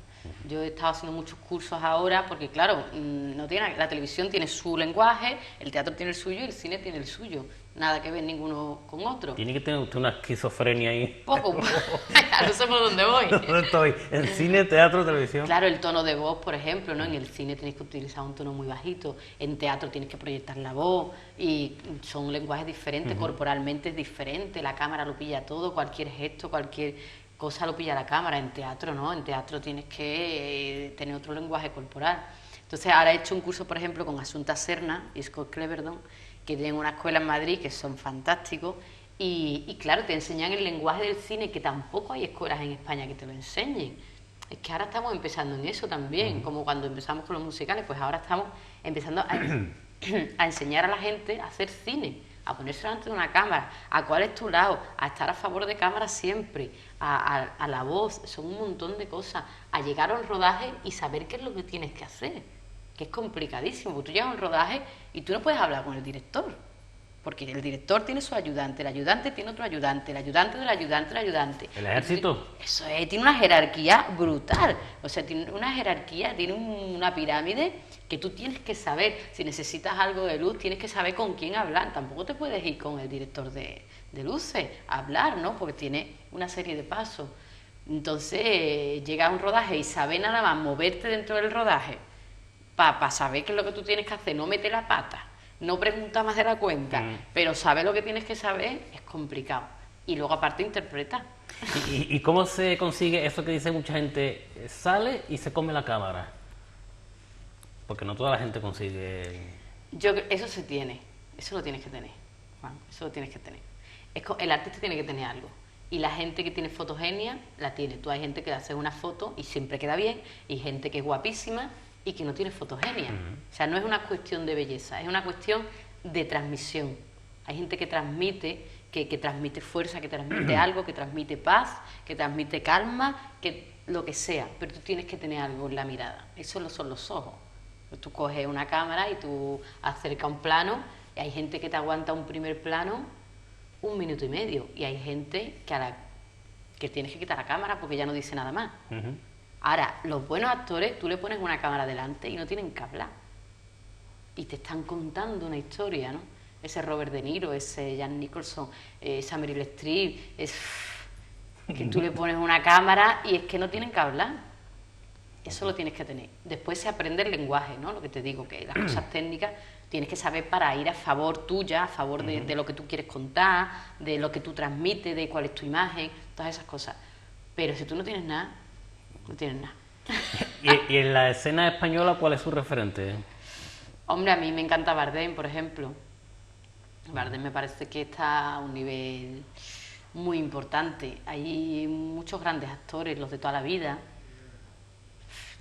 Speaker 3: Yo he estado haciendo muchos cursos ahora porque, claro, la televisión tiene su lenguaje, el teatro tiene el suyo y el cine tiene el suyo. Nada que ver ninguno con otro.
Speaker 2: Tiene que tener usted una esquizofrenia ahí.
Speaker 3: Poco, ya no sé por dónde voy.
Speaker 2: ¿Dónde estoy? ¿En cine, teatro, televisión?
Speaker 3: Claro, el tono de voz, por ejemplo, ¿no? En el cine tienes que utilizar un tono muy bajito, en teatro tienes que proyectar la voz y son lenguajes diferentes, corporalmente es diferente, la cámara lo pilla todo, cualquier gesto, cualquier cosa lo pilla la cámara. En teatro no, en teatro tienes que tener otro lenguaje corporal. Entonces ahora he hecho un curso, por ejemplo, con Asunta Serna y Scott Cleverdon, que tienen una escuela en Madrid que son fantásticos y claro, te enseñan el lenguaje del cine, que tampoco hay escuelas en España que te lo enseñen. Es que ahora estamos empezando en eso también, como cuando empezamos con los musicales, pues ahora estamos empezando a enseñar a la gente a hacer cine, a ponerse delante de una cámara, a cuál es tu lado, a estar a favor de cámara siempre, a la voz, son un montón de cosas, a llegar a un rodaje y saber qué es lo que tienes que hacer, que es complicadísimo, porque tú llegas a un rodaje y tú no puedes hablar con el director, porque el director tiene su ayudante, el ayudante tiene otro ayudante, el ayudante del ayudante, el ayudante.
Speaker 2: ¿El ejército?
Speaker 3: Eso es, tiene una jerarquía brutal, o sea, tiene una jerarquía, tiene una pirámide que tú tienes que saber, si necesitas algo de luz, tienes que saber con quién hablar, tampoco te puedes ir con el director de luces a hablar, ¿no? Porque tiene una serie de pasos. Entonces, llega a un rodaje y saber nada más moverte dentro del rodaje para saber qué es lo que tú tienes que hacer, no meter la pata, no preguntar más de la cuenta, pero saber lo que tienes que saber es complicado. Y luego aparte interpreta.
Speaker 2: ¿Y cómo se consigue eso que dice mucha gente? Sale y se come la cámara. Porque no toda la gente consigue...
Speaker 3: Eso se tiene, eso lo tienes que tener, Juan, eso lo tienes que tener. El artista tiene que tener algo. Y la gente que tiene fotogenia la tiene. Tú hay gente que hace una foto y siempre queda bien, y gente que es guapísima y que no tiene fotogenia. O sea, no es una cuestión de belleza, es una cuestión de transmisión. Hay gente que transmite, que transmite fuerza, que transmite algo, que transmite paz, que transmite calma, que lo que sea, pero tú tienes que tener algo en la mirada. Eso son los ojos. Tú coges una cámara y tú acercas un plano, y hay gente que te aguanta un primer plano 1 minuto y medio, y hay gente que tienes que quitar la cámara porque ya no dice nada más. Ahora, los buenos actores, tú le pones una cámara delante y no tienen que hablar, y te están contando una historia, ¿no? Ese Robert De Niro, ese Jack Nicholson, esa Meryl Streep, que tú le pones una cámara y es que no tienen que hablar. Eso lo tienes que tener. Después se aprende el lenguaje, ¿no? Lo que te digo, que las cosas técnicas tienes que saber para ir a favor tuya, a favor de lo que tú quieres contar, de lo que tú transmites, de cuál es tu imagen, todas esas cosas. Pero si tú no tienes nada, no tienes nada.
Speaker 2: ¿Y en la escena española cuál es su referente?
Speaker 3: Hombre, a mí me encanta Bardem, por ejemplo. Bardem me parece que está a un nivel muy importante. Hay muchos grandes actores, los de toda la vida.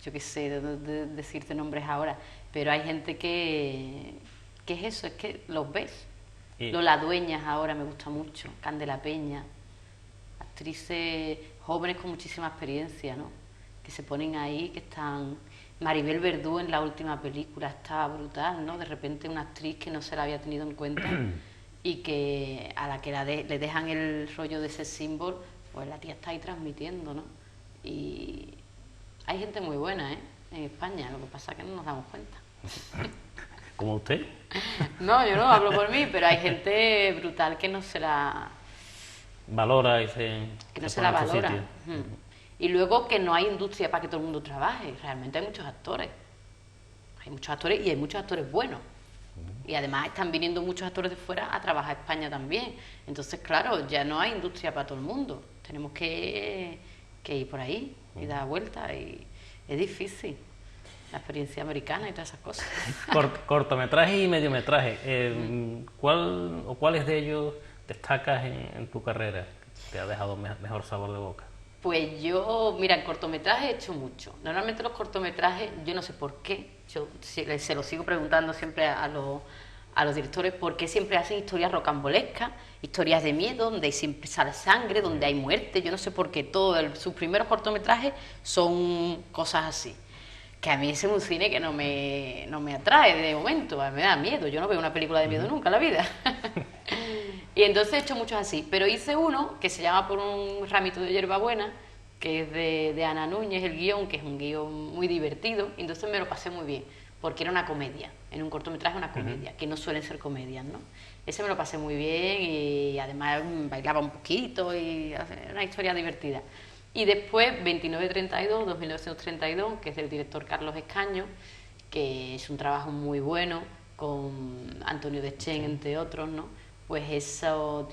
Speaker 3: Yo qué sé, de decirte nombres ahora, pero hay gente que es eso, es que los ves. Lola Dueñas ahora me gusta mucho, Candela Peña, actrices jóvenes con muchísima experiencia, ¿no? Que se ponen ahí, que están... Maribel Verdú en la última película está brutal, ¿no? De repente una actriz que no se la había tenido en cuenta y que a la que le dejan el rollo de ese símbolo, pues la tía está ahí transmitiendo, ¿no? Y hay gente muy buena, en España, lo que pasa es que no nos damos cuenta.
Speaker 2: ¿Como usted?
Speaker 3: No, yo no hablo por mí, pero hay gente brutal que no se la...
Speaker 2: Valora y
Speaker 3: que no se la valora. Y luego que no hay industria para que todo el mundo trabaje. Realmente hay muchos actores. Hay muchos actores y hay muchos actores buenos. Y además están viniendo muchos actores de fuera a trabajar a España también. Entonces, claro, ya no hay industria para todo el mundo. Tenemos que ir por ahí y dar vueltas, y es difícil. La experiencia americana y todas esas cosas.
Speaker 2: Cortometraje y mediometraje. ¿Cuáles de ellos destacas en tu carrera? ¿Te ha dejado mejor sabor de boca?
Speaker 3: Pues yo, mira, en cortometraje he hecho mucho. Normalmente los cortometrajes, yo no sé por qué, yo se lo sigo preguntando siempre a los directores, por qué siempre hacen historias rocambolescas, historias de miedo, donde siempre sale sangre, donde hay muerte. Yo no sé por qué sus primeros cortometrajes son cosas así. Que a mí ese es un cine que no me atrae de momento, me da miedo. Yo no veo una película de miedo nunca en la vida. Y entonces he hecho muchos así, pero hice uno que se llama Por un ramito de hierbabuena, que es de Ana Núñez, el guión, que es un guión muy divertido, y entonces me lo pasé muy bien, porque era una comedia, en un cortometraje una comedia, que no suelen ser comedias, ¿no? Ese me lo pasé muy bien y además bailaba un poquito y era una historia divertida. Y después 2932, que es del director Carlos Escaño, que es un trabajo muy bueno, con Antonio Deschén, entre otros, ¿no? Pues eso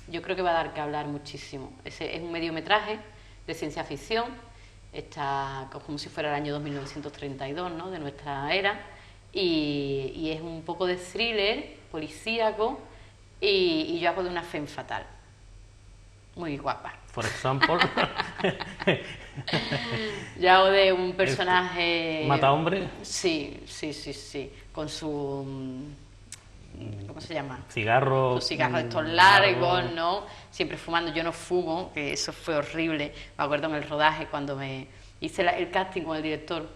Speaker 3: yo creo que va a dar que hablar muchísimo. Ese es un mediometraje de ciencia ficción, está como si fuera el año 2932, ¿no? De nuestra era, y es un poco de thriller, policíaco, y yo hago de una femme fatal, muy guapa.
Speaker 2: Por ejemplo.
Speaker 3: Yo hago de un personaje...
Speaker 2: ¿Mata hombre?
Speaker 3: Sí, con su... ¿cómo se llama?
Speaker 2: Cigarros.
Speaker 3: Sus cigarros estos largos, ¿no? Siempre fumando. Yo no fumo, que eso fue horrible. Me acuerdo en el rodaje cuando me hice el casting con el director.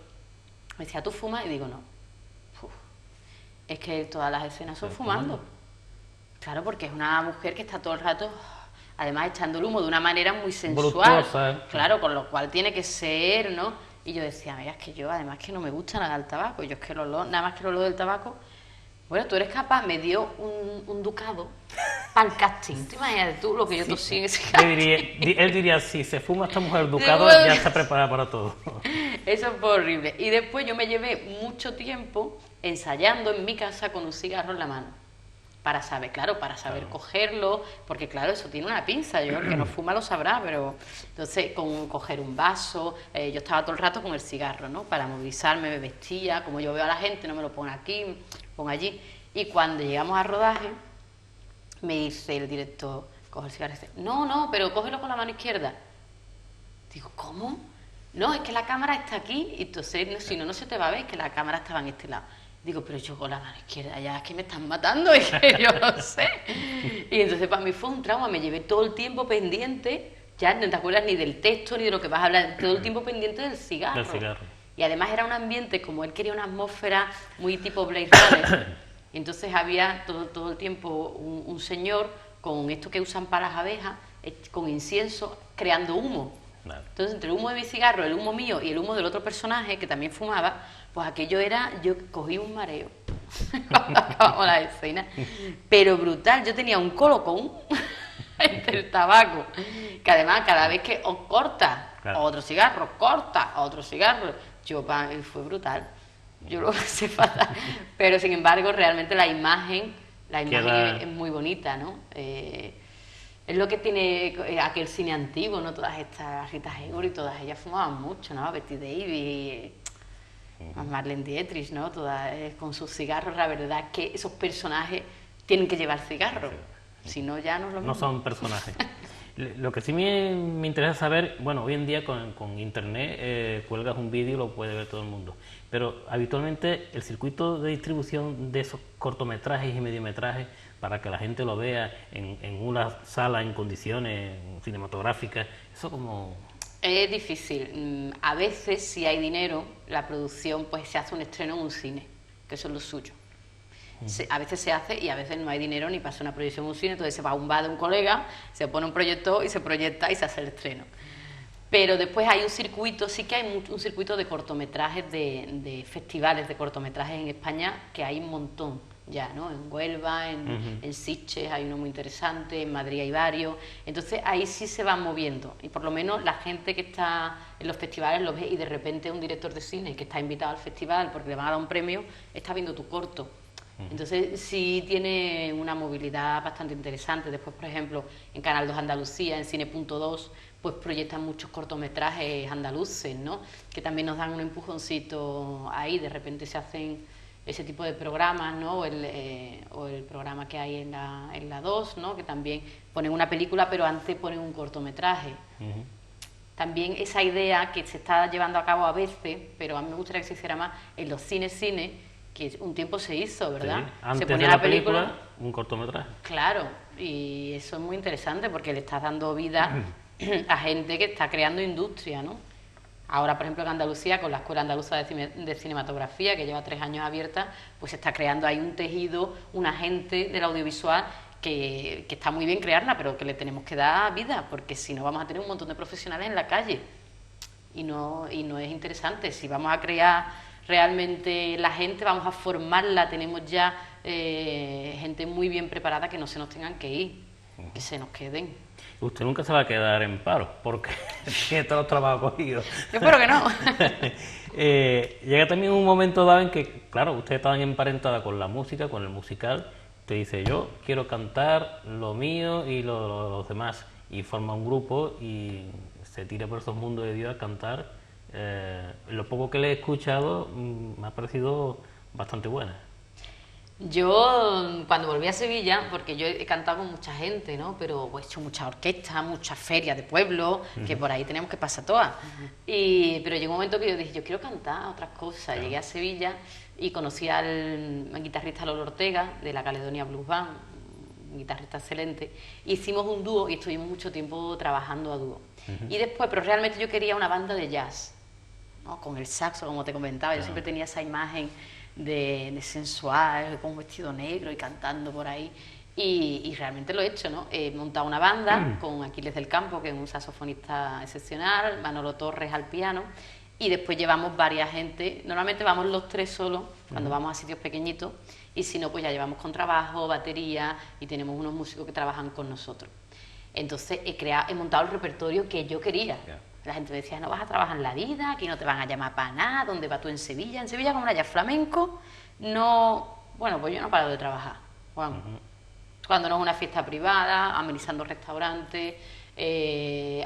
Speaker 3: Me decía, ¿tú fumas? Y digo, no. Uf. Es que todas las escenas son fumando. Claro, porque es una mujer que está todo el rato, además echando el humo de una manera muy sensual.
Speaker 2: Voluptuosa.
Speaker 3: Claro, con lo cual tiene que ser, ¿no? Y yo decía, mira, es que yo además que no me gusta nada el tabaco. Yo es que nada más que el olor del tabaco Bueno, tú eres capaz, me dio un ducado para el casting. ¿Te imaginas tú lo que yo tosí en ese casting?
Speaker 2: Él diría, si se fuma esta mujer ducado, ya está preparada para todo.
Speaker 3: Eso fue horrible. Y después yo me llevé mucho tiempo ensayando en mi casa con un cigarro en la mano. Para saber, claro, para saber cogerlo, porque claro, eso tiene una pinza, yo el que no fuma lo sabrá, pero entonces con coger un vaso, yo estaba todo el rato con el cigarro, ¿no? Para movilizarme, me vestía, como yo veo a la gente, no me lo pongo aquí, pongo allí. Y cuando llegamos a rodaje, me dice el director, coge el cigarro y dice, no, pero cógelo con la mano izquierda. Digo, ¿cómo? No, es que la cámara está aquí, y entonces, si no, no se te va a ver, que la cámara estaba en este lado. Digo, pero yo con la mano izquierda, ya es que me están matando, es que yo no sé. Y entonces para mí fue un trauma, me llevé todo el tiempo pendiente, ya no te acuerdas ni del texto ni de lo que vas a hablar, todo el tiempo pendiente del cigarro. Y además era un ambiente, como él quería una atmósfera muy tipo Blade Runner, y entonces había todo el tiempo un señor con esto que usan para las abejas, con incienso, creando humo. Claro. Entonces, entre el humo de mi cigarro, el humo mío y el humo del otro personaje que también fumaba, pues aquello era, yo cogí un mareo cuando acabamos la escena, pero brutal. Yo tenía un colocón entre el tabaco, que además cada vez que os corta, claro, otro cigarro, corta, otro cigarro, fue brutal. Yo lo pasé fatal, pero sin embargo realmente la imagen es muy bonita, ¿no? Es lo que tiene aquel cine antiguo, ¿no? Todas estas Rita Hayworth y todas ellas fumaban mucho, ¿no? Betty Davis, Marlene Dietrich, ¿no? Todas con sus cigarros. La verdad es que esos personajes tienen que llevar cigarros, si no ya no es lo mismo.
Speaker 2: No son personajes. Lo que sí me interesa saber, bueno, hoy en día con internet cuelgas un vídeo y lo puede ver todo el mundo, pero habitualmente el circuito de distribución de esos cortometrajes y mediometrajes para que la gente lo vea en una sala en condiciones cinematográficas, eso como...
Speaker 3: Es difícil. A veces, si hay dinero, la producción pues se hace un estreno en un cine, que eso es lo suyo. A veces se hace y a veces no hay dinero ni pasa una proyección en un cine, entonces se va a un bar de un colega, se pone un proyector y se proyecta y se hace el estreno. Pero después hay un circuito, sí que hay un circuito de cortometrajes, de festivales de cortometrajes en España, que hay un montón ya, ¿no? En Huelva, en Sitges hay uno muy interesante, en Madrid hay varios. Entonces ahí sí se van moviendo y por lo menos la gente que está en los festivales lo ve y de repente un director de cine que está invitado al festival porque le van a dar un premio está viendo tu corto. Entonces sí tiene una movilidad bastante interesante. Después, por ejemplo, en Canal 2 Andalucía, en Cine.2, pues proyectan muchos cortometrajes andaluces, ¿no? Que también nos dan un empujoncito ahí, de repente se hacen ese tipo de programas, ¿no? O el programa que hay en la 2, ¿no? Que también ponen una película, pero antes ponen un cortometraje. También esa idea que se está llevando a cabo a veces, pero a mí me gustaría que se hiciera más en los cines, que un tiempo se hizo, ¿verdad?
Speaker 2: Sí, antes
Speaker 3: se ponía
Speaker 2: de la película, un cortometraje.
Speaker 3: Claro, y eso es muy interesante porque le estás dando vida a gente que está creando industria, ¿no? Ahora, por ejemplo, en Andalucía, con la Escuela Andaluza de Cinematografía, que lleva 3 años abierta, pues se está creando ahí un tejido, una gente del audiovisual que está muy bien crearla, pero que le tenemos que dar vida, porque si no vamos a tener un montón de profesionales en la calle. Y no es interesante. Si vamos a crear realmente la gente, vamos a formarla, tenemos ya gente muy bien preparada que no se nos tengan que ir, que se nos queden.
Speaker 2: Usted nunca se va a quedar en paro, porque tiene todos los trabajos cogidos.
Speaker 3: Yo espero que no.
Speaker 2: Llega también un momento dado en que, claro, usted está emparentada con la música, con el musical. Usted dice, yo quiero cantar lo mío y los demás. Y forma un grupo y se tira por esos mundos de Dios a cantar. Lo poco que le he escuchado me ha parecido bastante buena.
Speaker 3: Yo, cuando volví a Sevilla, porque yo he cantado con mucha gente, ¿no? Pero he hecho muchas orquestas, muchas ferias de pueblo, que por ahí tenemos que pasar todas. Pero llegó un momento que yo dije, yo quiero cantar otras cosas. Claro. Llegué a Sevilla y conocí al guitarrista Lolo Ortega, de la Caledonia Blues Band, un guitarrista excelente. Hicimos un dúo y estuvimos mucho tiempo trabajando a dúo. Y después, pero realmente yo quería una banda de jazz, ¿no? Con el saxo, como te comentaba. Yo siempre tenía esa imagen de sensual, con un vestido negro y cantando por ahí, y realmente lo he hecho, ¿no? He montado una banda con Aquiles del Campo, que es un saxofonista excepcional, Manolo Torres al piano, y después llevamos varias gente. Normalmente vamos los 3 solos, cuando vamos a sitios pequeñitos, y si no, pues ya llevamos contrabajo, batería, y tenemos unos músicos que trabajan con nosotros. Entonces he montado el repertorio que yo quería. La gente me decía, no vas a trabajar en la vida, aquí no te van a llamar para nada, ¿dónde vas tú en Sevilla? En Sevilla, como no haya flamenco, no... Bueno, pues yo no paro de trabajar, Juan. Cuando no es una fiesta privada, amenizando restaurantes,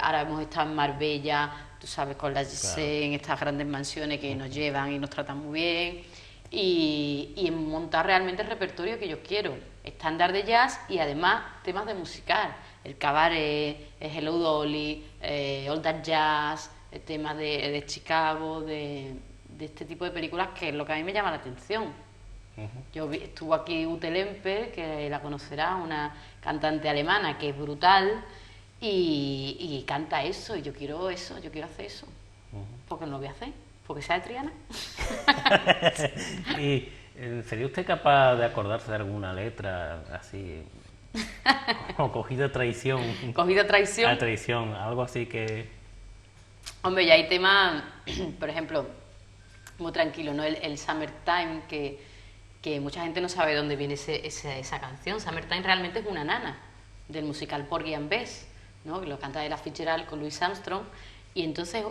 Speaker 3: ahora hemos estado en Marbella, tú sabes, con la Giselle, en estas grandes mansiones que nos llevan y nos tratan muy bien, y en montar realmente el repertorio que yo quiero, estándar de jazz y además temas de musical, el cabaret, el Hello Dolly, All That Jazz, temas de Chicago, de este tipo de películas, que es lo que a mí me llama la atención. Estuvo aquí Ute Lemper, que la conocerá, una cantante alemana que es brutal y canta eso, y yo quiero eso, yo quiero hacer eso. ¿Por qué no lo voy a hacer? ¿Porque sea de Triana?
Speaker 2: ¿Y sería usted capaz de acordarse de alguna letra así, o cogida traición?
Speaker 3: ¿Cogida traición?
Speaker 2: A traición, algo así que...
Speaker 3: Hombre, ya hay temas, por ejemplo, muy tranquilo, ¿no? El Summertime, que mucha gente no sabe dónde viene esa canción. Summertime realmente es una nana del musical Porgy and Bess, ¿no? Que lo canta Ella Fitzgerald con Louis Armstrong. Y entonces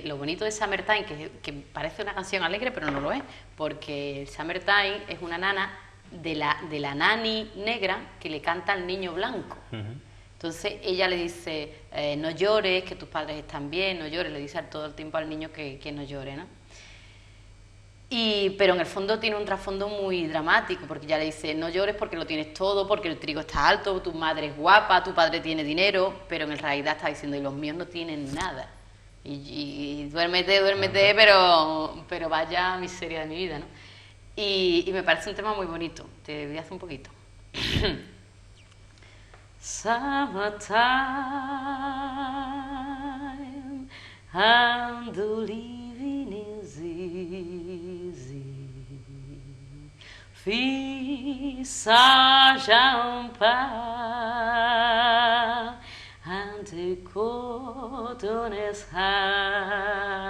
Speaker 3: lo bonito de Summertime, que parece una canción alegre, pero no lo es, porque el Summertime es una nana de la nani negra que le canta al niño blanco. Entonces ella le dice, no llores, que tus padres están bien, no llores, le dice todo el tiempo al niño que no llore, ¿no? Pero en el fondo tiene un trasfondo muy dramático, porque ya le dice, no llores porque lo tienes todo, porque el trigo está alto, tu madre es guapa, tu padre tiene dinero, pero en realidad está diciendo, y los míos no tienen nada. Y duérmete, pero vaya miseria de mi vida, ¿no? Y me parece un tema muy bonito. Te voy a hacer un poquito. Summertime and the living is easy. Fish are champagne and the cotton is high.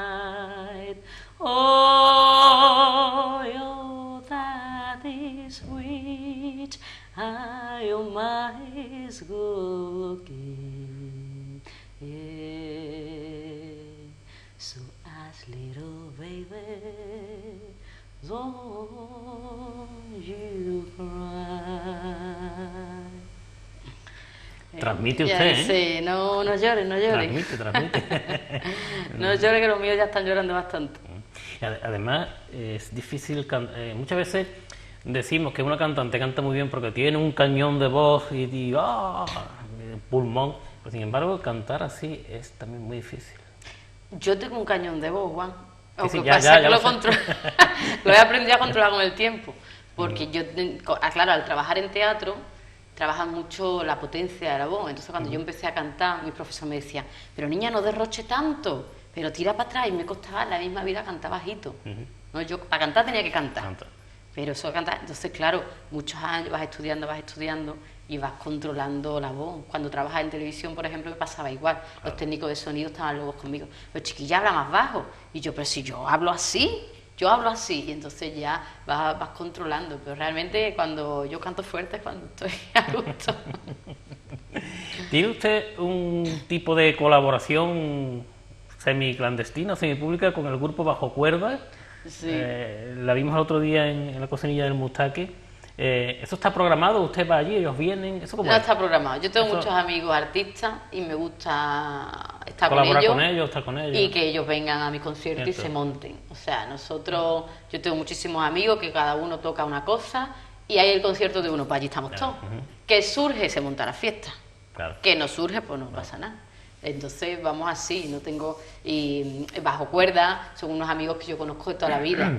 Speaker 3: Oh, your that is sweet, your mind is looking. Yeah. So ask little baby, don't you cry.
Speaker 2: Transmite usted,
Speaker 3: Sí, no llores, no llores.
Speaker 2: Transmite.
Speaker 3: No llores, que los míos ya están llorando bastante.
Speaker 2: Además, es difícil, muchas veces decimos que una cantante canta muy bien porque tiene un cañón de voz y pulmón, pero sin embargo cantar así es también muy difícil.
Speaker 3: Yo tengo un cañón de voz, Juan.
Speaker 2: Sí,
Speaker 3: Lo he aprendido a controlar con el tiempo, porque claro, al trabajar en teatro trabaja mucho la potencia de la voz. Entonces cuando yo empecé a cantar, mi profesor me decía, pero niña, no derroche tanto, pero tira para atrás, y me costaba la misma vida cantar bajito. ¿No? Yo para cantar tenía que cantar. Pero eso cantar, entonces claro, muchos años vas estudiando y vas controlando la voz. Cuando trabajas en televisión, por ejemplo, me pasaba igual. Los técnicos de sonido estaban locos conmigo. Pero chiquilla, habla más bajo. Y yo, pero si yo hablo así. Y entonces ya vas controlando. Pero realmente cuando yo canto fuerte es cuando estoy a gusto.
Speaker 2: ¿Tiene usted un tipo de colaboración semiclandestina, semipública con el grupo Bajo Cuerda?
Speaker 3: Sí.
Speaker 2: La vimos el otro día en la cocinilla del Mustaque. ¿Eso está programado? ¿Usted va allí? ¿Ellos vienen? ¿Eso cómo
Speaker 3: No
Speaker 2: es?
Speaker 3: está programado. Yo tengo muchos amigos artistas y me gusta estar
Speaker 2: colaborar con ellos, estar con ellos.
Speaker 3: Y que ellos vengan a mi concierto y se monten. O sea, yo tengo muchísimos amigos que cada uno toca una cosa y hay el concierto de uno, pues allí estamos todos. Que surge, se monta la fiesta.
Speaker 2: Claro.
Speaker 3: Que no surge, pues no pasa nada. Entonces vamos así, y Bajo Cuerda son unos amigos que yo conozco de toda la vida.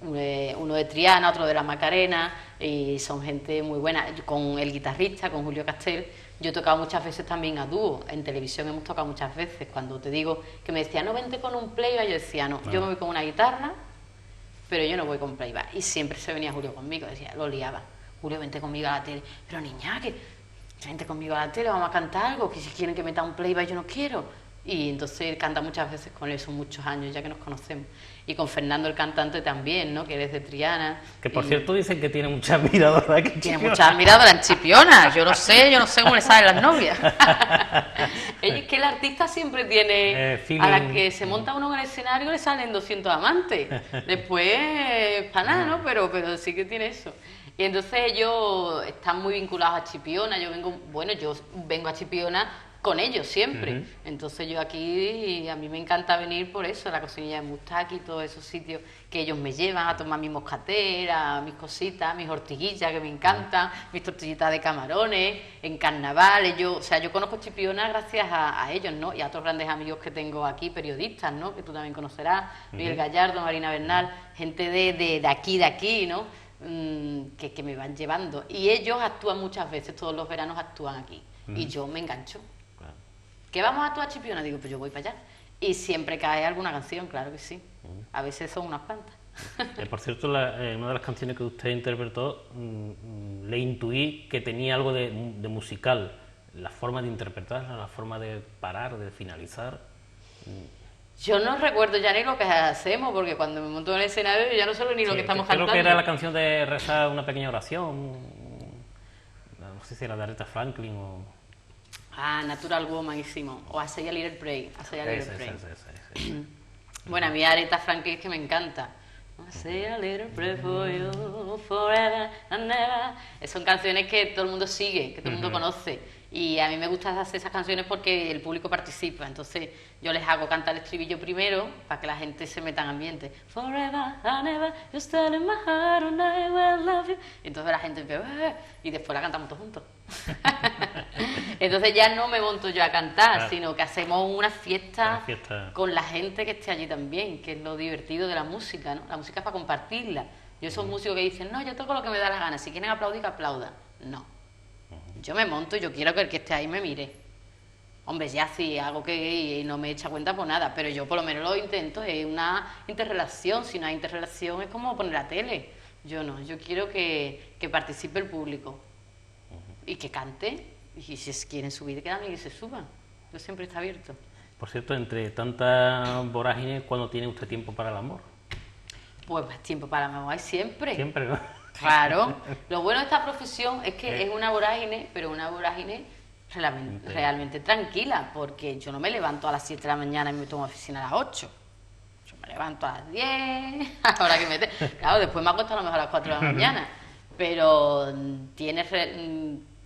Speaker 3: Uno de Triana, otro de la Macarena, y son gente muy buena. Con el guitarrista, con Julio Castel, yo he tocado muchas veces también a dúo. En televisión hemos tocado muchas veces. Cuando te digo que me decía, no, vente con un playback, yo decía, no, yo me voy con una guitarra, pero yo no voy con playback. Y siempre se venía Julio conmigo, decía, lo liaba. Julio, vente conmigo a la tele. Pero niña, que vente conmigo a la tele, vamos a cantar algo, que si quieren que meta un playback yo no quiero. Y entonces canta muchas veces con él, son muchos años ya que nos conocemos. Y con Fernando el cantante también, ¿no? Que él es de Triana.
Speaker 2: Que por cierto dicen que tiene muchas admiradoras aquí en
Speaker 3: Tiene
Speaker 2: Chipiona.
Speaker 3: muchas admiradoras en Chipiona, yo no sé cómo le salen las novias. Es que el artista siempre tiene, a la que se monta uno en el escenario le salen 200 amantes. Después, para nada, ¿no? Pero sí que tiene eso. Y entonces ellos están muy vinculados a Chipiona, yo vengo a Chipiona con ellos siempre. Entonces yo aquí, a mí me encanta venir por eso, la cocinilla de Mustaki, todos esos sitios que ellos me llevan a tomar mis moscateras, mis cositas, mis ortiguillas que me encantan, mis tortillitas de camarones, en carnavales. Yo conozco Chipiona gracias a ellos, ¿no? Y a otros grandes amigos que tengo aquí, periodistas, ¿no? Que tú también conocerás, Miguel Gallardo, Marina Bernal, gente de aquí, ¿no? Que me van llevando. Y ellos actúan muchas veces, todos los veranos actúan aquí. Y yo me engancho. ¿Que vamos a actuar a Chipiona? Digo, pues yo voy para allá. Y siempre cae alguna canción, claro que sí. A veces son unas cuantas.
Speaker 2: Por cierto, una de las canciones que usted interpretó, le intuí que tenía algo de musical. La forma de interpretarla, la forma de parar, de finalizar.
Speaker 3: Yo no recuerdo ya ni lo que hacemos, porque cuando me monto en el escenario ya no sé ni lo que estamos
Speaker 2: creo
Speaker 3: cantando.
Speaker 2: que era la canción de rezar una pequeña oración. No sé si era de Aretha Franklin o...
Speaker 3: Natural Woman hicimos, o I Say a Little Prayer.
Speaker 2: Ese.
Speaker 3: Bueno, a mí Aretha Franklin es que me encanta. I say a little prayer for you, forever and never. Son canciones que todo el mundo sigue, que todo el mundo conoce. Y a mí me gusta hacer esas canciones porque el público participa. Entonces yo les hago cantar el estribillo primero para que la gente se meta en ambiente. Forever and ever, you're still in my heart and I will love you. Y entonces la gente empieza, y después la cantamos todos juntos. Entonces ya no me monto yo a cantar, sino que hacemos una fiesta con la gente que esté allí también, que es lo divertido de la música, ¿no? La música es para compartirla. Yo esos músicos que dicen, no, yo toco lo que me da la gana, si quieren aplaudir, que aplaudan. No. Yo me monto y yo quiero que el que esté ahí me mire. Hombre, ya sí, hago que no me echa cuenta por nada, pero yo por lo menos lo intento, es una interrelación. Si no hay interrelación es como poner la tele. Yo no, yo quiero que participe el público y que cante, y si quieren subir, que también que se suban. Yo siempre está abierto.
Speaker 2: Por cierto, entre tantas vorágines, ¿cuándo tiene usted tiempo para el amor?
Speaker 3: Pues más tiempo para el amor hay siempre.
Speaker 2: Siempre, ¿no?
Speaker 3: Claro. Lo bueno de esta profesión es que es una vorágine, pero una vorágine realmente tranquila, porque yo no me levanto a las 7 de la mañana y me tomo oficina a las 8. Yo me levanto a las 10, ahora que claro, después me acuesto a lo mejor a las 4 de la mañana, pero tienes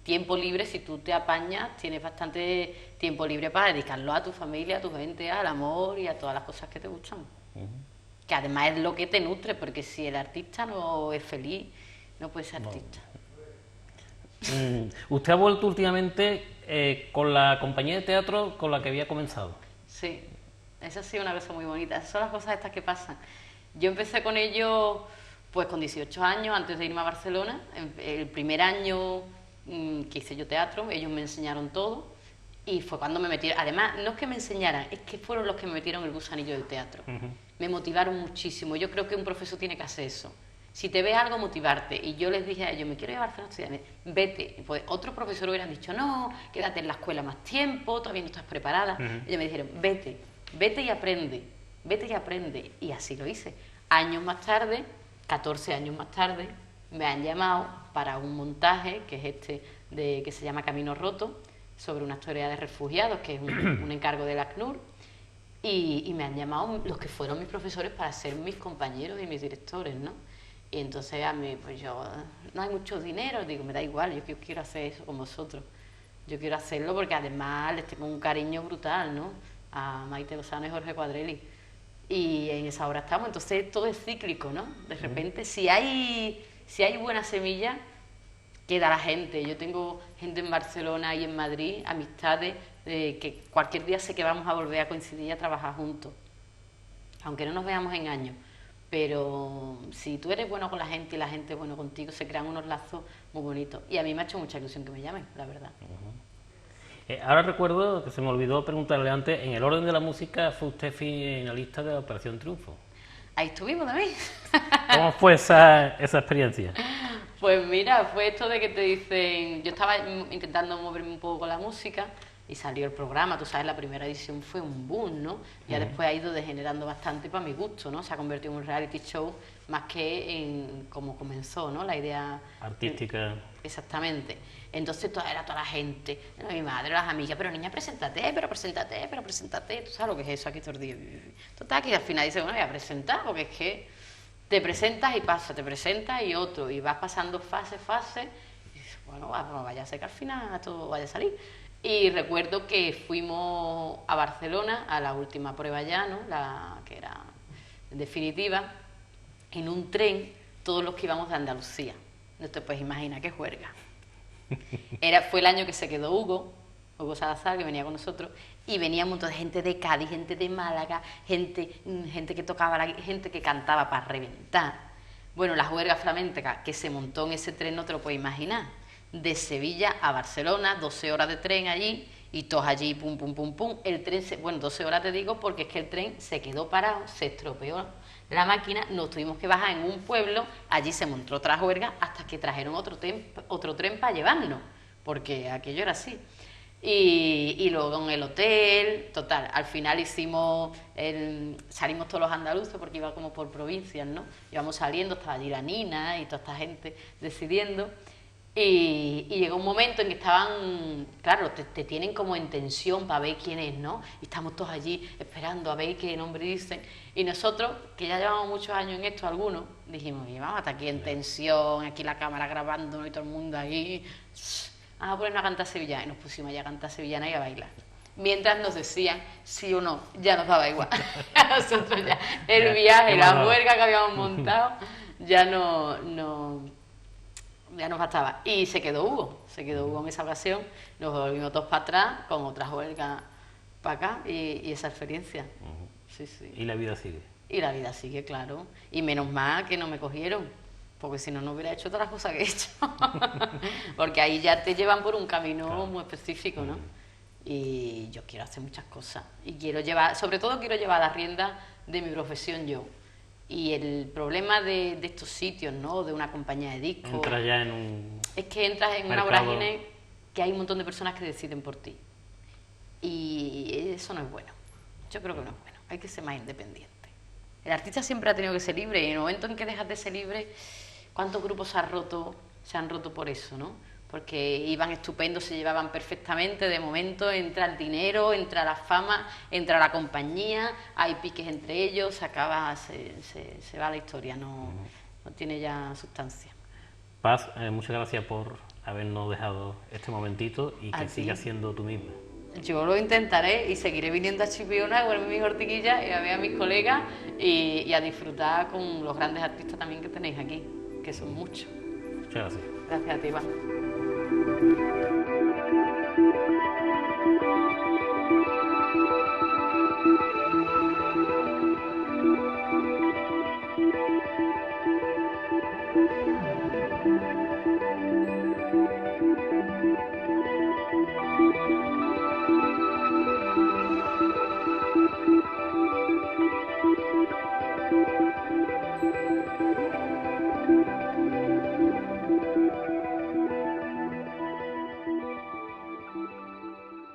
Speaker 3: tiempo libre, si tú te apañas, tienes bastante tiempo libre para dedicarlo a tu familia, a tu gente, al amor y a todas las cosas que te gustan. Que además es lo que te nutre, porque si el artista no es feliz, no puede ser artista.
Speaker 2: Usted ha vuelto últimamente con la compañía de teatro con la que había comenzado.
Speaker 3: Sí, esa ha sido una cosa muy bonita. Esas son las cosas estas que pasan. Yo empecé con ellos pues con 18 años, antes de irme a Barcelona. El primer año que hice yo teatro, ellos me enseñaron todo. Y fue cuando me metieron, además, no es que me enseñaran, es que fueron los que me metieron el gusanillo del teatro. Me motivaron muchísimo. Yo creo que un profesor tiene que hacer eso. Si te ves algo, motivarte. Y yo les dije a ellos, me quiero llevar a Barcelona a estudiar, vete. Pues otros profesores hubieran dicho, no, quédate en la escuela más tiempo, todavía no estás preparada. Ellos me dijeron, vete y aprende, vete y aprende. Y así lo hice. Años más tarde, 14 años más tarde, me han llamado para un montaje, que es que se llama Camino Roto, sobre una historia de refugiados, que es un encargo del ACNUR, y me han llamado los que fueron mis profesores para ser mis compañeros y mis directores, ¿no? Y entonces a mí, pues yo, no hay mucho dinero, digo, me da igual, yo quiero hacer eso con vosotros. Yo quiero hacerlo porque además les tengo un cariño brutal, ¿no? A Maite Lozano y Jorge Cuadrelli. Y en esa obra estamos, entonces todo es cíclico, ¿no? De repente, si hay buena semilla, queda la gente. Yo tengo gente en Barcelona y en Madrid, amistades, que cualquier día sé que vamos a volver a coincidir y a trabajar juntos. Aunque no nos veamos en años. Pero si tú eres bueno con la gente y la gente es bueno contigo, se crean unos lazos muy bonitos. Y a mí me ha hecho mucha ilusión que me llamen, la verdad.
Speaker 2: Ahora recuerdo que se me olvidó preguntarle antes, en el orden de la música fue usted finalista de Operación Triunfo.
Speaker 3: Ahí estuvimos también.
Speaker 2: ¿Cómo fue esa experiencia?
Speaker 3: Pues mira, fue esto de que te dicen, yo estaba intentando moverme un poco con la música y salió el programa. Tú sabes, la primera edición fue un boom, ¿no? Ya después ha ido degenerando bastante para mi gusto, ¿no? Se ha convertido en un reality show más que en como comenzó, ¿no? La idea
Speaker 2: artística.
Speaker 3: Exactamente. Entonces era toda la gente, mi madre, las amigas, pero niña, preséntate, pero preséntate, pero preséntate. ¿Tú sabes lo que es eso aquí todo el día? Total, que al final dice, bueno, voy a presentar, porque es que te presentas y pasa, te presentas y otro, y vas pasando fase, y dices, bueno, vaya a ser que al final todo vaya a salir. Y recuerdo que fuimos a Barcelona a la última prueba ya, ¿no? La que era definitiva, en un tren, todos los que íbamos de Andalucía. No te puedes imaginar qué juerga. Fue el año que se quedó Hugo Salazar, que venía con nosotros, y venía un montón de gente de Cádiz, gente de Málaga, gente que tocaba, gente que cantaba para reventar. Bueno, la juerga flamenca que se montó en ese tren no te lo puedes imaginar. De Sevilla a Barcelona, 12 horas de tren allí, y todos allí, pum, pum, pum, pum. El tren, 12 horas te digo, porque es que el tren se quedó parado, se estropeó la máquina, nos tuvimos que bajar en un pueblo, allí se montó otra juerga, hasta que trajeron otro tren para llevarnos, porque aquello era así. Y luego en el hotel, total, al final salimos todos los andaluces, porque iba como por provincias, ¿no? Íbamos saliendo, estaba allí la Nina y toda esta gente decidiendo. Y llegó un momento en que estaban, claro, te tienen como en tensión para ver quién es, ¿no? Y estamos todos allí esperando a ver qué nombre dicen. Y nosotros, que ya llevamos muchos años en esto, algunos, dijimos, vamos hasta aquí en tensión, aquí la cámara grabando y todo el mundo ahí. Vamos a ponernos a cantar sevillana. Y nos pusimos allá a cantar sevillana y a bailar. Mientras nos decían sí o no, ya nos daba igual. A nosotros ya, el viaje, la huelga que habíamos montado, ya ya nos bastaba. Y se quedó Hugo en esa ocasión, nos volvimos todos para atrás con otras huelgas para acá y esa experiencia. Sí, sí.
Speaker 2: Y la vida sigue.
Speaker 3: Y la vida sigue, claro. Y menos mal que no me cogieron, porque si no, no hubiera hecho todas las cosas que he hecho. Porque ahí ya te llevan por un camino muy específico, ¿no? Y yo quiero hacer muchas cosas. Y sobre todo quiero llevar la rienda de mi profesión yo. Y el problema de estos sitios, ¿no? De una compañía de discos...
Speaker 2: Entras ya en un...
Speaker 3: Es que entras en una vorágine que hay un montón de personas que deciden por ti. Y eso no es bueno. Yo creo que no es bueno. Hay que ser más independiente. El artista siempre ha tenido que ser libre, y en el momento en que dejas de ser libre, ¿cuántos grupos se han roto por eso, ¿no? Porque iban estupendos, se llevaban perfectamente, de momento entra el dinero, entra la fama, entra la compañía, hay piques entre ellos, se va la historia, no tiene ya sustancia.
Speaker 2: Paz, muchas gracias por habernos dejado este momentito y que sigas siendo tú misma.
Speaker 3: Yo lo intentaré y seguiré viniendo a Chipiona a comerme mis hortiguillas y a ver a mis colegas y a disfrutar con los grandes artistas también que tenéis aquí, que son muchos.
Speaker 2: Muchas gracias.
Speaker 3: Gracias a ti, Iván.